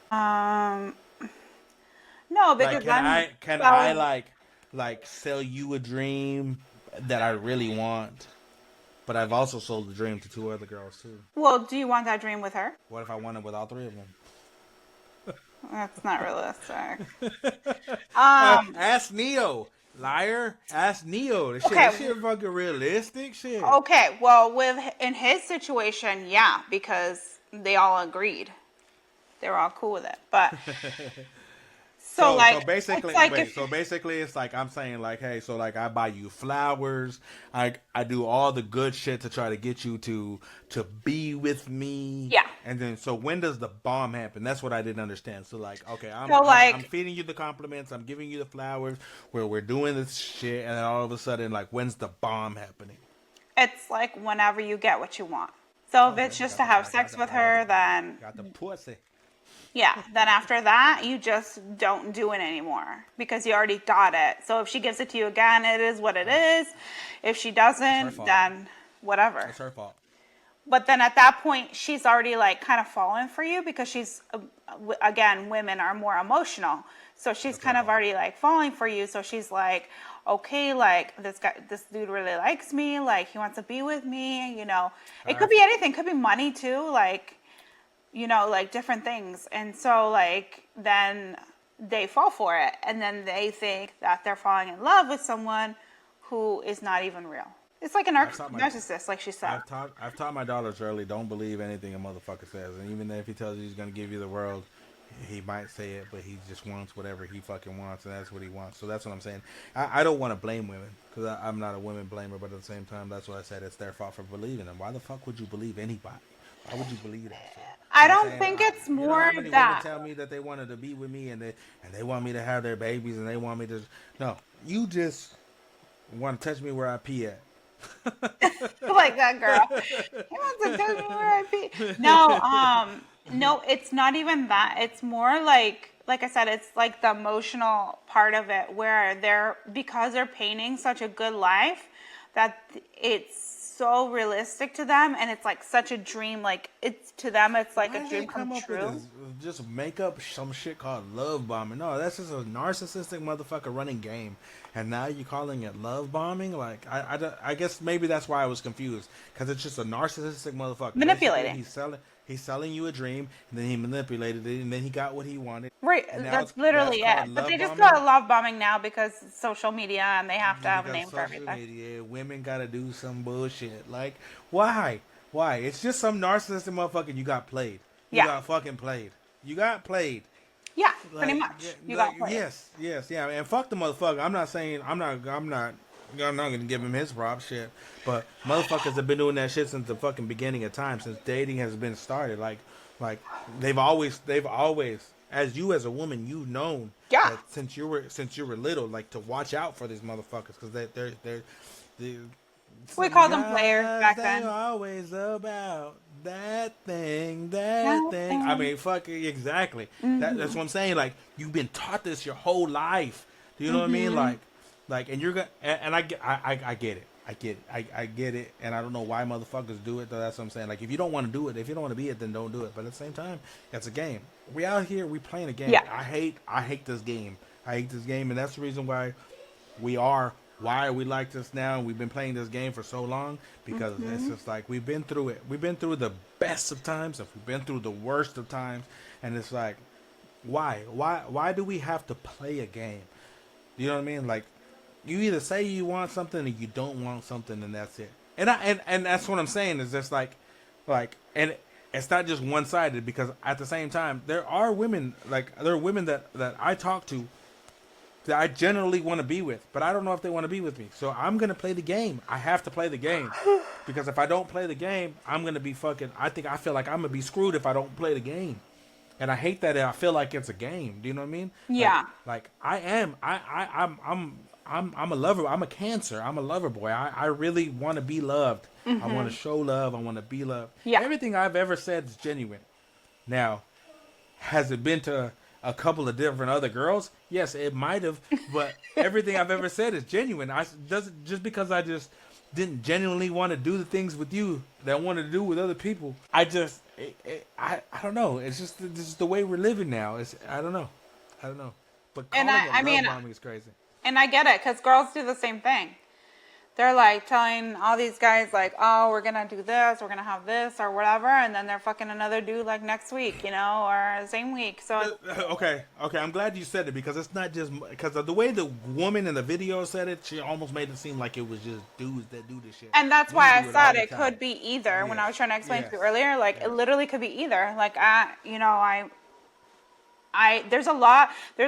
No, because like, can I like sell you a dream that I really want, but I've also sold the dream to 2 other girls too. Well, do you want that dream with her? What if I want it with all 3 of them? That's not realistic. Ask Neo, liar. Ask Neo. This shit fucking realistic shit. Okay, well, in his situation, yeah, because they all agreed. They were all cool with it, but. So basically, it's like I'm saying, like, hey, so like I buy you flowers, I do all the good shit to try to get you to be with me. Yeah. And then so when does the bomb happen? That's what I didn't understand. So like, okay, I'm feeding you the compliments, I'm giving you the flowers, where we're doing this shit, and then all of a sudden, like, when's the bomb happening? It's like whenever you get what you want. So if it's just to have sex with her, then got the pussy. Yeah, then after that, you just don't do it anymore because you already got it. So if she gives it to you again, it is what it is. If she doesn't, then whatever. It's her fault. But then at that point, she's already like kind of fallen for you because she's, again, women are more emotional. So she's kind of already like falling for you. So she's like, okay, like this dude really likes me. Like he wants to be with me, you know. It could be anything. It could be money too. Like, you know, like different things. And so like then they fall for it and then they think that they're falling in love with someone who is not even real. It's like a narcissist, like she said. I've taught my daughters early, don't believe anything a motherfucker says. And even if he tells you he's going to give you the world, he might say it, but he just wants whatever he fucking wants, and that's what he wants. So that's what I'm saying. I don't want to blame women, because I'm not a women blamer, but at the same time, that's what I said. It's their fault for believing them. Why the fuck would you believe anybody? Why would you believe that shit? I don't think it's more women that. Tell me that they wanted to be with me and they want me to have their babies and they want me to. No, you just want to touch me where I pee at. Like that girl. He wants to touch me where I pee. No, it's not even that. It's more like I said, it's like the emotional part of it where because they're painting such a good life that it's so realistic to them, and it's like such a dream. Like it's to them, it's like a dream come true. Just make up some shit called love bombing. No, that's just a narcissistic motherfucker running game, and now you're calling it love bombing. Like I guess maybe that's why I was confused, because it's just a narcissistic motherfucker manipulating. He's selling you a dream, and then he manipulated it, and then he got what he wanted. Right, that's literally it. But they just call it love bombing now because it's social media, and they have to have a name for everything. Media, women gotta do some bullshit. Like, why? Why? It's just some narcissistic motherfucker you got played. You got fucking played. You got played. Yeah, like, pretty much. You got played. Yes, yeah. And fuck the motherfucker. I'm not saying, I'm not gonna give him his props, shit. But motherfuckers have been doing that shit since the fucking beginning of time, since dating has been started. Like they've always as you as a woman, you've known Yeah. that since you were little, like to watch out for these motherfuckers because they're We called them players guys, back they then. always about that thing. I mean, fuck it, exactly. That's what I'm saying. Like you've been taught this your whole life. Do you know what I mean? Like, and you're gonna, and I get it. I get it, and I don't know why motherfuckers do it. Though that's what I'm saying. Like, if you don't want to do it, if you don't want to be it, then don't do it. But at the same time, it's a game. We out here, we playing a game. Yeah. I hate this game. I hate this game, and that's the reason why why we like this now. And we've been playing this game for so long because it's just like we've been through it. We've been through the best of times, and we've been through the worst of times, and it's like, why do we have to play a game? You know what I mean? Like, you either say you want something or you don't want something, and that's it. And that's what I'm saying is just like, and it's not just one sided because at the same time there are women that I talk to that I generally want to be with, but I don't know if they want to be with me. So I'm gonna play the game. I have to play the game because if I don't play the game, I'm gonna be fucking. I feel like I'm gonna be screwed if I don't play the game. And I hate that I feel like it's a game. Do you know what I mean? Yeah. Like I am. I'm a lover. I'm a Cancer. I'm a lover boy. I really want to be loved. I want to show love. I want to be loved. Yeah. Everything I've ever said is genuine. Now, has it been to a couple of different other girls? Yes, it might have. But everything I've ever said is genuine. Just because I just didn't genuinely want to do the things with you that I wanted to do with other people. I don't know. It's just this is the way we're living now. I don't know. But calling And I it mean, love bombing is crazy. And I get it, because girls do the same thing. They're like telling all these guys like, oh, we're gonna do this, we're gonna have this or whatever, and then they're fucking another dude like next week, you know, or the same week. So Okay. I'm glad you said it because it's not just because of the way the woman in the video said it. She almost made it seem like it was just dudes that do this shit. and that's We why do I it said all the it time. could be either when I was trying to explain to you Yes. earlier. Like it literally could be either. Like there's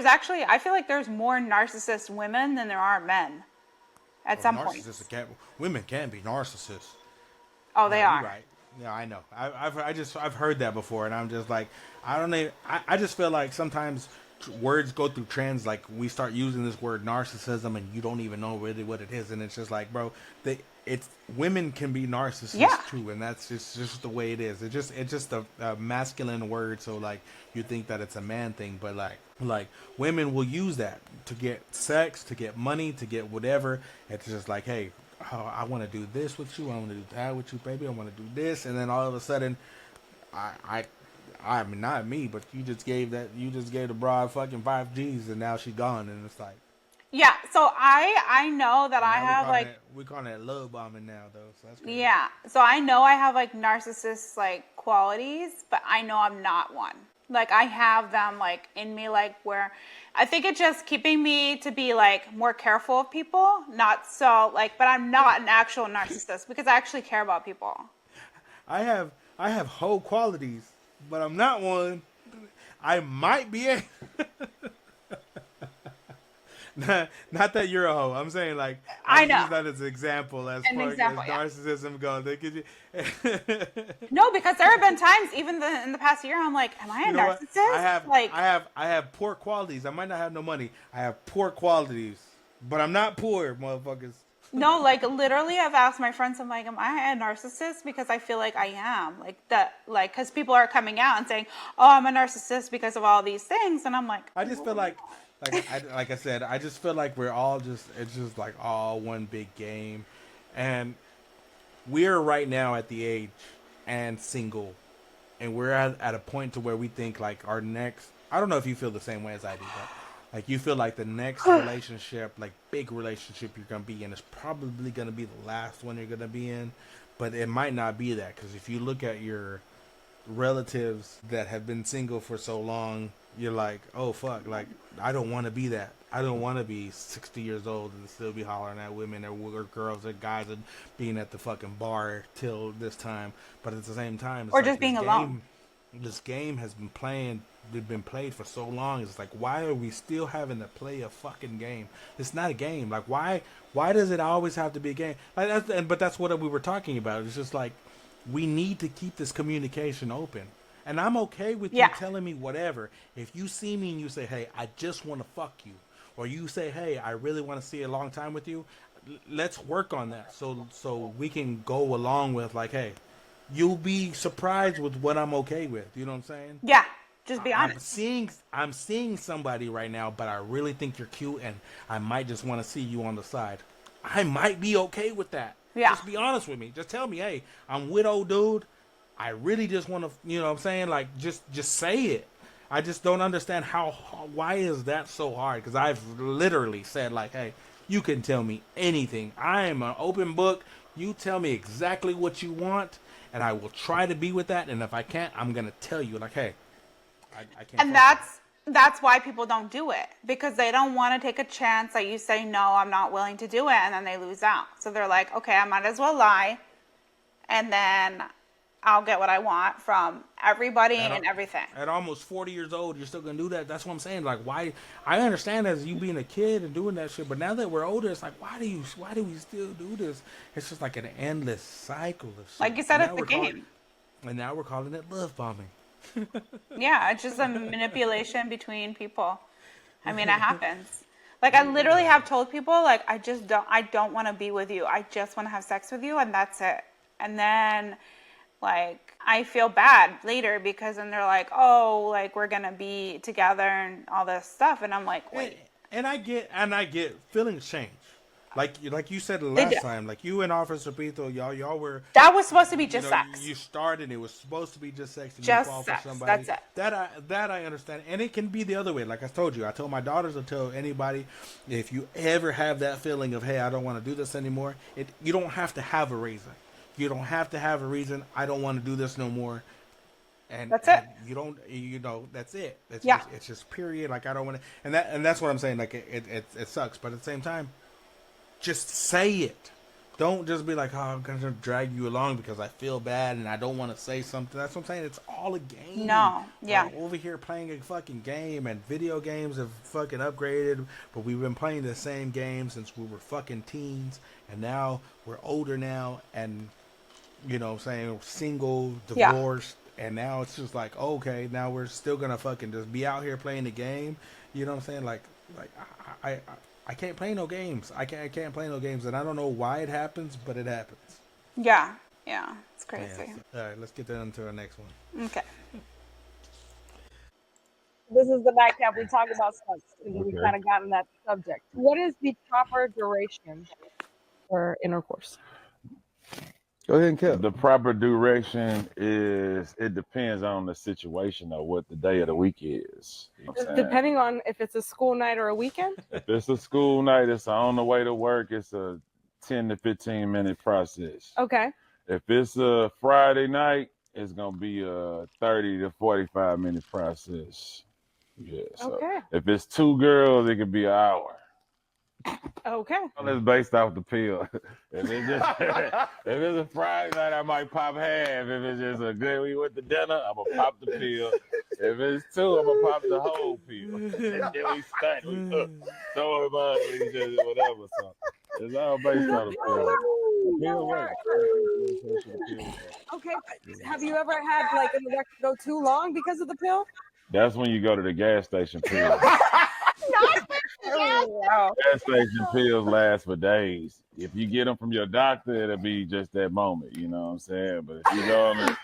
actually, I feel like there's more narcissist women than there are men at some point. Women can be narcissists. Oh, they No, are. you're right. Yeah, I know. I've heard that before, and I'm just like, I don't even. I just feel like sometimes words go through trends. Like we start using this word narcissism, and you don't even know really what it is, and it's just like, bro, women can be narcissists too, and that's just the way it is. It's just a masculine word, so like you think that it's a man thing, but like women will use that to get sex, to get money, to get whatever. It's just like, hey, I want to do this with you, I want to do that with you, baby, I want to do this, and then all of a sudden, I mean, not me, but you just gave the broad fucking 5 G's, and now she's gone, and it's like. Yeah, so I know that I have like we're calling it love bombing now though, so that's crazy. yeah. So I know I have like narcissist like qualities, but I know I'm not one. Like I have them like in me, like where I think it's just keeping me to be like more careful of people, not so like, but I'm not an actual narcissist because I actually care about people. I have whole qualities, but I'm not one. I might be a not that you're a hoe. I'm saying like I know. use that as an example as An far example, as yeah. narcissism goes. No, because there have been times, even in the past year, I'm like, am I a You know what? narcissist? I have poor qualities. I might not have no money. I have poor qualities, but I'm not poor, motherfuckers. No, like literally, I've asked my friends, I'm like, am I a narcissist? Because I feel like I am. Because people are coming out and saying, oh, I'm a narcissist because of all these things, and I'm like, I just feel like I said, I just feel like we're all it's just like all one big game, and we're right now at the age and single, and we're at a point to where we think like our next. I don't know if you feel the same way as I do, but like you feel like the next relationship, like big relationship you're gonna be in, is probably gonna be the last one you're gonna be in, but it might not be that because if you look at your relatives that have been single for so long, you're like, oh fuck, like I don't want to be that. I don't want to be 60 years old and still be hollering at women or girls or guys and being at the fucking bar till this time. But at the same time, it's or like just being alone. This game has been played for so long. It's like, why are we still having to play a fucking game? It's not a game. Like why does it always have to be a game? But that's what we were talking about. It's just like we need to keep this communication open. And I'm okay with Yeah. you telling me whatever. If you see me and you say, hey, I just want to fuck you, or you say, hey, I really want to see a long time with you, let's work on that so we can go along with, like, hey, you'll be surprised with what I'm okay with. You know what I'm saying? Yeah. Just be I'm honest. seeing somebody right now, but I really think you're cute, and I might just want to see you on the side. I might be okay with that. Yeah. Just be honest with me. Just tell me, hey, I'm with old dude. I really just want to, you know what I'm saying? Like, just say it. I just don't understand why is that so hard? Because I've literally said, like, hey, you can tell me anything. I am an open book. You tell me exactly what you want, and I will try to be with that. And if I can't, I'm going to tell you, like, hey, I can't. And that's why people don't do it, because they don't want to take a chance that you say, no, I'm not willing to do it, and then they lose out. So they're like, okay, I might as well lie, and then I'll get what I want from everybody and everything. At almost 40 years old, you're still going to do that? That's what I'm saying. Like, why? I understand as you being a kid and doing that shit, but now that we're older, it's like, why do we still do this? It's just like an endless cycle of shit. Like you said, it's the game. And now we're calling it love bombing. Yeah, it's just a manipulation between people. I mean, it happens. Like, I literally have told people, like, I don't want to be with you. I just want to have sex with you, and that's it. And then, like, I feel bad later because then they're like, oh, like, we're going to be together and all this stuff. And I'm like, wait. And I get feelings change. Like you said the last time, like you and Officer Pito, y'all were. That was supposed to be just sex. You started, it was supposed to be just sex, and just you fall sex. for somebody. That's it. That I understand, and it can be the other way. Like I told you, I told my daughters to tell anybody, if you ever have that feeling of, hey, I don't want to do this anymore, you don't have to have a reason. You don't have to have a reason. I don't want to do this no more. And that's it. That's it. It's just period. Like I don't want to, and that's what I'm saying. Like it sucks, but at the same time, just say it. Don't just be like, oh, I'm gonna drag you along because I feel bad and I don't want to say something. That's what I'm saying. It's all a game. No, yeah. We're over here playing a fucking game, and video games have fucking upgraded, but we've been playing the same game since we were fucking teens, and now we're older now, and you know what I'm saying, single, divorced, and now it's just like, okay, now we're still gonna fucking just be out here playing the game. You know what I'm saying? Like I can't play no games. I can't play no games, and I don't know why it happens, but it happens. Yeah, it's crazy. Yeah, so, all right, let's get on to our next one. Okay. This is the nightcap. We talk about sex, and we've kind of gotten that subject. What is the proper duration for intercourse? Go ahead and kill. The proper duration is, it depends on the situation or what the day of the week is. You know what I'm saying? Depending on if it's a school night or a weekend? If it's a school night, it's on the way to work, it's a 10 to 15 minute process. Okay. If it's a Friday night, it's going to be a 30 to 45 minute process. Yeah. So Okay. if it's two girls, it could be an hour. Okay. Well, it's based off the pill. If it's a Friday night, I might pop half. If it's just a good, we went to dinner, I'm gonna pop the pill. If it's two, I'm gonna pop the whole pill. And then we stunt, we throw them out, we just whatever. So it's all based on the pill. The pill works. Okay. Have you ever had like an erection go too long because of the pill? That's when you go to the gas station pill. Wow. Gas station pills last for days. If you get them from your doctor, it'll be just that moment. You know what I'm saying? But if you go on the,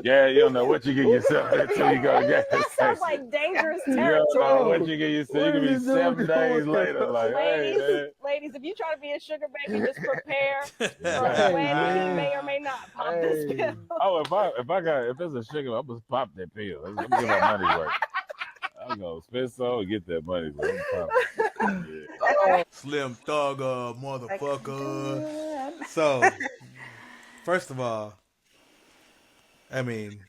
you don't know what you get yourself into. You go to gas station. Sounds like dangerous You territory. don't know what you get yourself. You can be 7 days later. Like, hey, man. Ladies, if you try to be a sugar baby, just prepare for when he may or may not pop this pill. Oh, if it's a sugar, I'm gonna pop that pill. I'm gonna get my money work. I'm gonna spend so and get that money work. Yeah. Slim Thugger, motherfucker. So, first of all, I mean,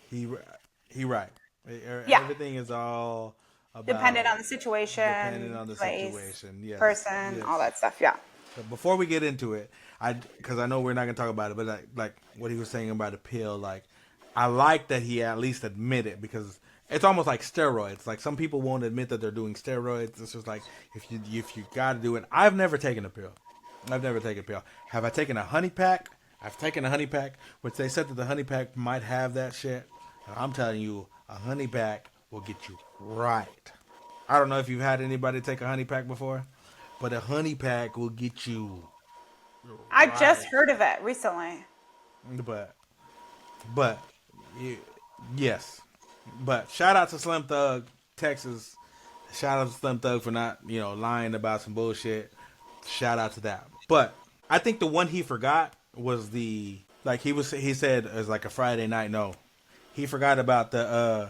he right. Yeah. Everything is all about Dependent on the situation, place, situation, yes, person, yes. all that stuff. Yeah. So before we get into it, because I know we're not gonna talk about it, but like what he was saying about the pill, like I like that he at least admitted, because it's almost like steroids. Like some people won't admit that they're doing steroids. It's just like if you got to do it. I've never taken a pill. I've never taken a pill. Have I taken a honey pack? I've taken a honey pack, which they said that the honey pack might have that shit. And I'm telling you, a honey pack will get you right. I don't know if you've had anybody take a honey pack before, but a honey pack will get you I right. just heard of it recently. But yes. But shout out to Slim Thug, Texas. Shout out to Slim Thug for not, lying about some bullshit. Shout out to that. But I think the one he forgot was he said it was like a Friday night. No, he forgot about the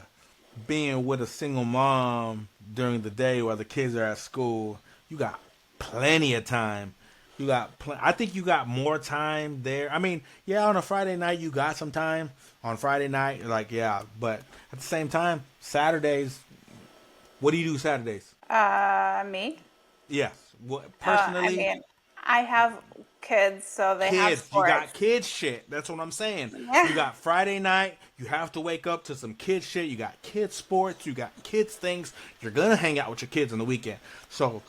being with a single mom during the day while the kids are at school. You got plenty of time. I think you got more time there. I mean, yeah, on a Friday night you got some time. On Friday night, but at the same time, Saturdays. What do you do Saturdays? Me? Yes. Personally, I have kids, so they have kids. sports. You got kids shit. That's what I'm saying. Yeah. You got Friday night. You have to wake up to some kids shit. You got kids sports. You got kids things. You're gonna hang out with your kids on the weekend. So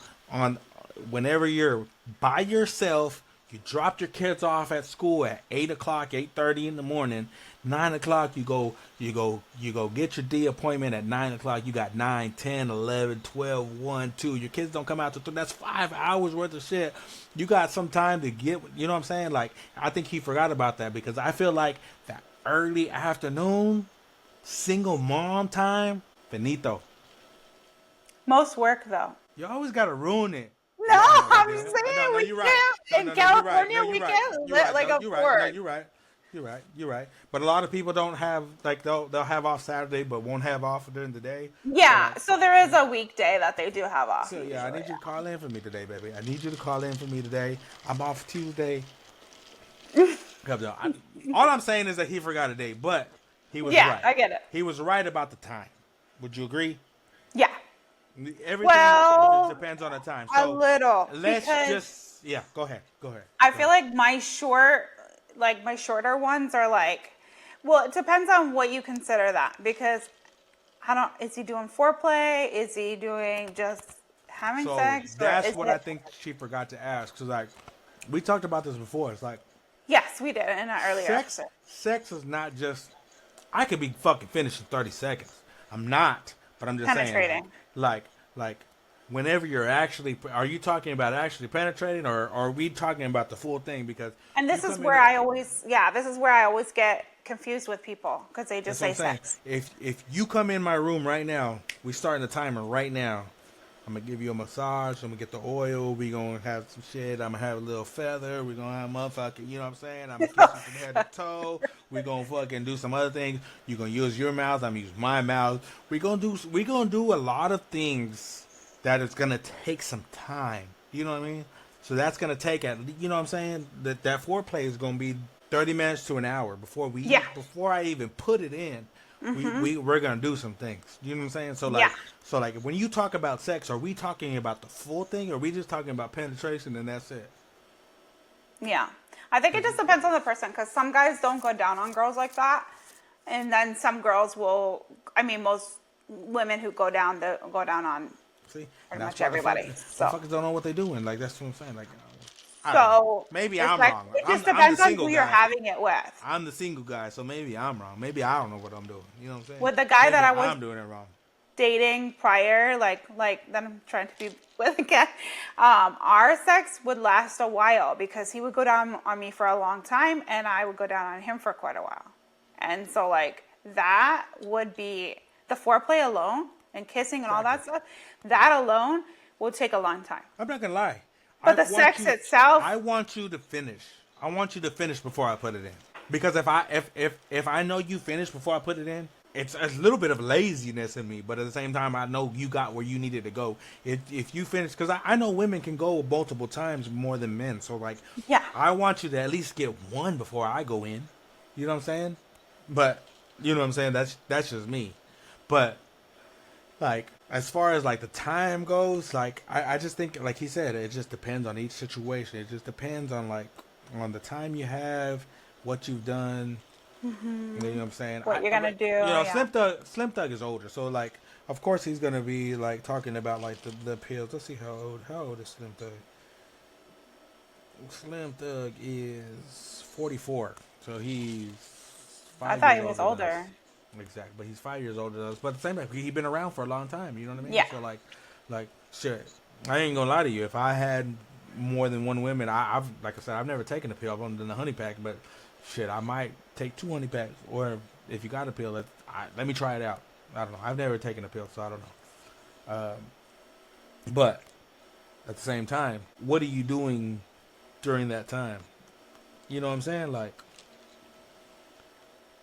whenever you're by yourself, you drop your kids off at school at 8 o'clock, 8:30 in the morning. 9 o'clock, you go get your D appointment at 9 o'clock. You got 9, 10, 11, 12, 1, 2. Your kids don't come out till 3. That's 5 hours worth of shit. You got some time to get, you know what I'm saying? Like, I think he forgot about that because I feel like that early afternoon, single mom time, finito. Most work, though. You always got to ruin it. No, I'm saying we you're can't. right. In California, we can't let like a You're fork. right. But a lot of people don't have, like, they'll have off Saturday, but won't have off during the day. Yeah, so there is a weekday that they do have off. So yeah, I need you to call in for me today, baby. I need you to call in for me today. I'm off Tuesday. All I'm saying is that he forgot a day, but he was right. Yeah, I get it. He was right about the time. Would you agree? Yeah. Everything depends on the time. So a little. Let's because go ahead. I feel like my shorter ones are like, well, it depends on what you consider that because is he doing foreplay? Is he doing just having sex? That's what I think she forgot to ask. Cause like, we talked about this before. It's like, yes, we did in an earlier episode. Sex is not just, I could be fucking finished in 30 seconds. I'm not, but I'm just penetrating. Saying. Like, whenever you're are you talking about actually penetrating or are we talking about the full thing? Because this is where I always get confused with people because they just say sex. If you come in my room right now, we starting the timer right now. I'm gonna give you a massage. I'm gonna get the oil. We gonna have some shit. I'm gonna have a little feather. We gonna have motherfucking. You know what I'm saying? I'm gonna kiss you from head to toe. We gonna fucking do some other things. You gonna use your mouth. I'm gonna use my mouth. We gonna do a lot of things that is gonna take some time. You know what I mean? So that's gonna take you know what I'm saying? That foreplay is gonna be 30 minutes to an hour before I even put it in. Mm-hmm. We're gonna do some things. You know what I'm saying? So like when you talk about sex, are we talking about the full thing or are we just talking about penetration and that's it? Yeah. I think it just depends on the person because some guys don't go down on girls like that. And then some girls will, most women who go down on pretty much everybody. Motherfuckers don't know what they're doing. Like, that's what I'm saying. Like, maybe I'm like, wrong. It just depends on who you're having it with. I'm the single guy, so maybe I'm wrong. Maybe I don't know what I'm doing. You know what I'm saying? With the guy that I'm doing it wrong. Dating prior, like that I'm trying to be with again, our sex would last a while because he would go down on me for a long time and I would go down on him for quite a while. And so like that would be the foreplay alone and kissing and all that stuff. That alone will take a long time. I'm not gonna lie. But the sex itself, I want you to finish. I want you to finish before I put it in. Because if I know you finish before I put it in, it's a little bit of laziness in me. But at the same time, I know you got where you needed to go. If you finish, because I know women can go multiple times more than men. So like, yeah, I want you to at least get one before I go in. You know what I'm saying? But you know what I'm saying? That's just me. But like, as far as like the time goes, like I just think, like he said, it just depends on each situation. It just depends on on the time you have, what you've done. Mm-hmm. You know what I'm saying? What you're gonna do? You know, yeah. Slim Thug is older, so like, of course he's gonna be like talking about like the pills. Let's see how old is Slim Thug. Slim Thug is 44, so he's 5 I thought years he was older. older. Exactly, but he's 5 years older than us. But at the same time, he's been around for a long time. You know what I mean? Yeah. So like, shit. I ain't gonna lie to you. If I had more than one woman, I've like I said, I've never taken a pill. I've only done the honey pack, but shit, I might take 2 honey packs. Or if you got a pill, let me try it out. I don't know. I've never taken a pill, so I don't know. But at the same time, what are you doing during that time? You know what I'm saying? Like,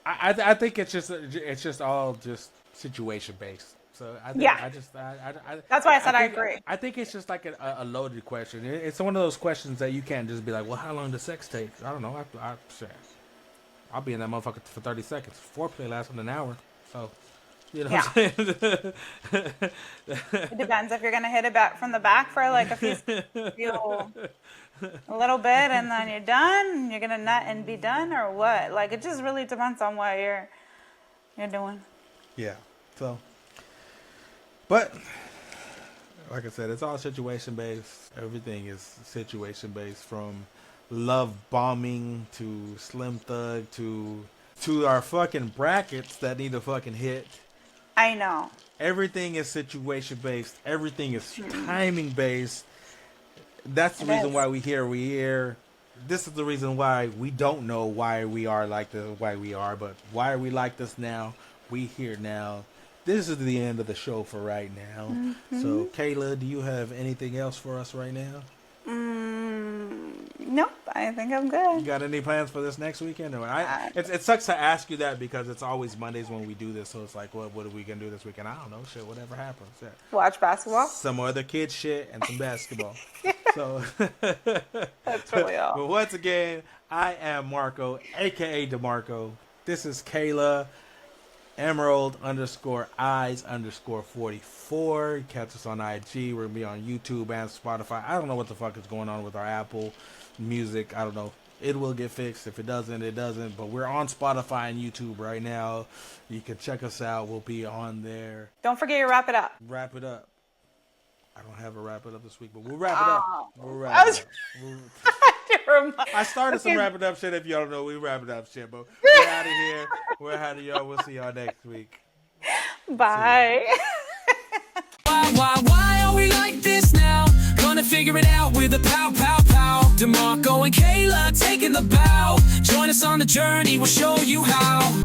I think it's just all just situation based. So I think, Yeah. That's why I said I agree. I think it's just like a loaded question. It's one of those questions that you can't just be like, well, how long does sex take? I don't know. I'll be in that motherfucker for 30 seconds. Foreplay lasts an hour. So, you know what I'm saying? It depends if you're gonna hit it back from the back for like a little bit, and then you're done. You're gonna nut and be done, or what? Like, it just really depends on what you're doing. Yeah. So, but like I said, it's all situation based. Everything is situation based, from love bombing to Slim Thug to our fucking brackets that need to fucking hit. I know. Everything is situation based. Everything is timing based. That's the reason why we here. This is the reason why we don't know why we are like the why we are, but why are we like this now? We here now. This is the end of the show for right now. So, Kayla, do you have anything else for us right now? Nope, I think I'm good. You got any plans for this next weekend? It sucks to ask you that because it's always Mondays when we do this. So it's like, what are we going to do this weekend? I don't know. Shit, whatever happens. Yeah. Watch basketball? Some other kid shit and some basketball. So that's really all. But once again, I am Marco, a.k.a. DeMarco. This is Kayla. Emerald_eyes_44. Catch us on IG. We're going to be on YouTube and Spotify. I don't know what the fuck is going on with our Apple Music. I don't know. It will get fixed. If it doesn't, it doesn't. But we're on Spotify and YouTube right now. You can check us out. We'll be on there. Don't forget your wrap it up. Wrap it up. I don't have a wrap it up this week, but we'll wrap it up. We'll wrap it up. I started some wrap it up shit. If y'all don't know, we wrap it up shit. But we're out of here. We're out of y'all. We'll see y'all next week. Bye. Why are we like this now? Gonna figure it out with a pow, pow, pow. DeMarco and Kayla taking the bow. Join us on the journey, we'll show you how.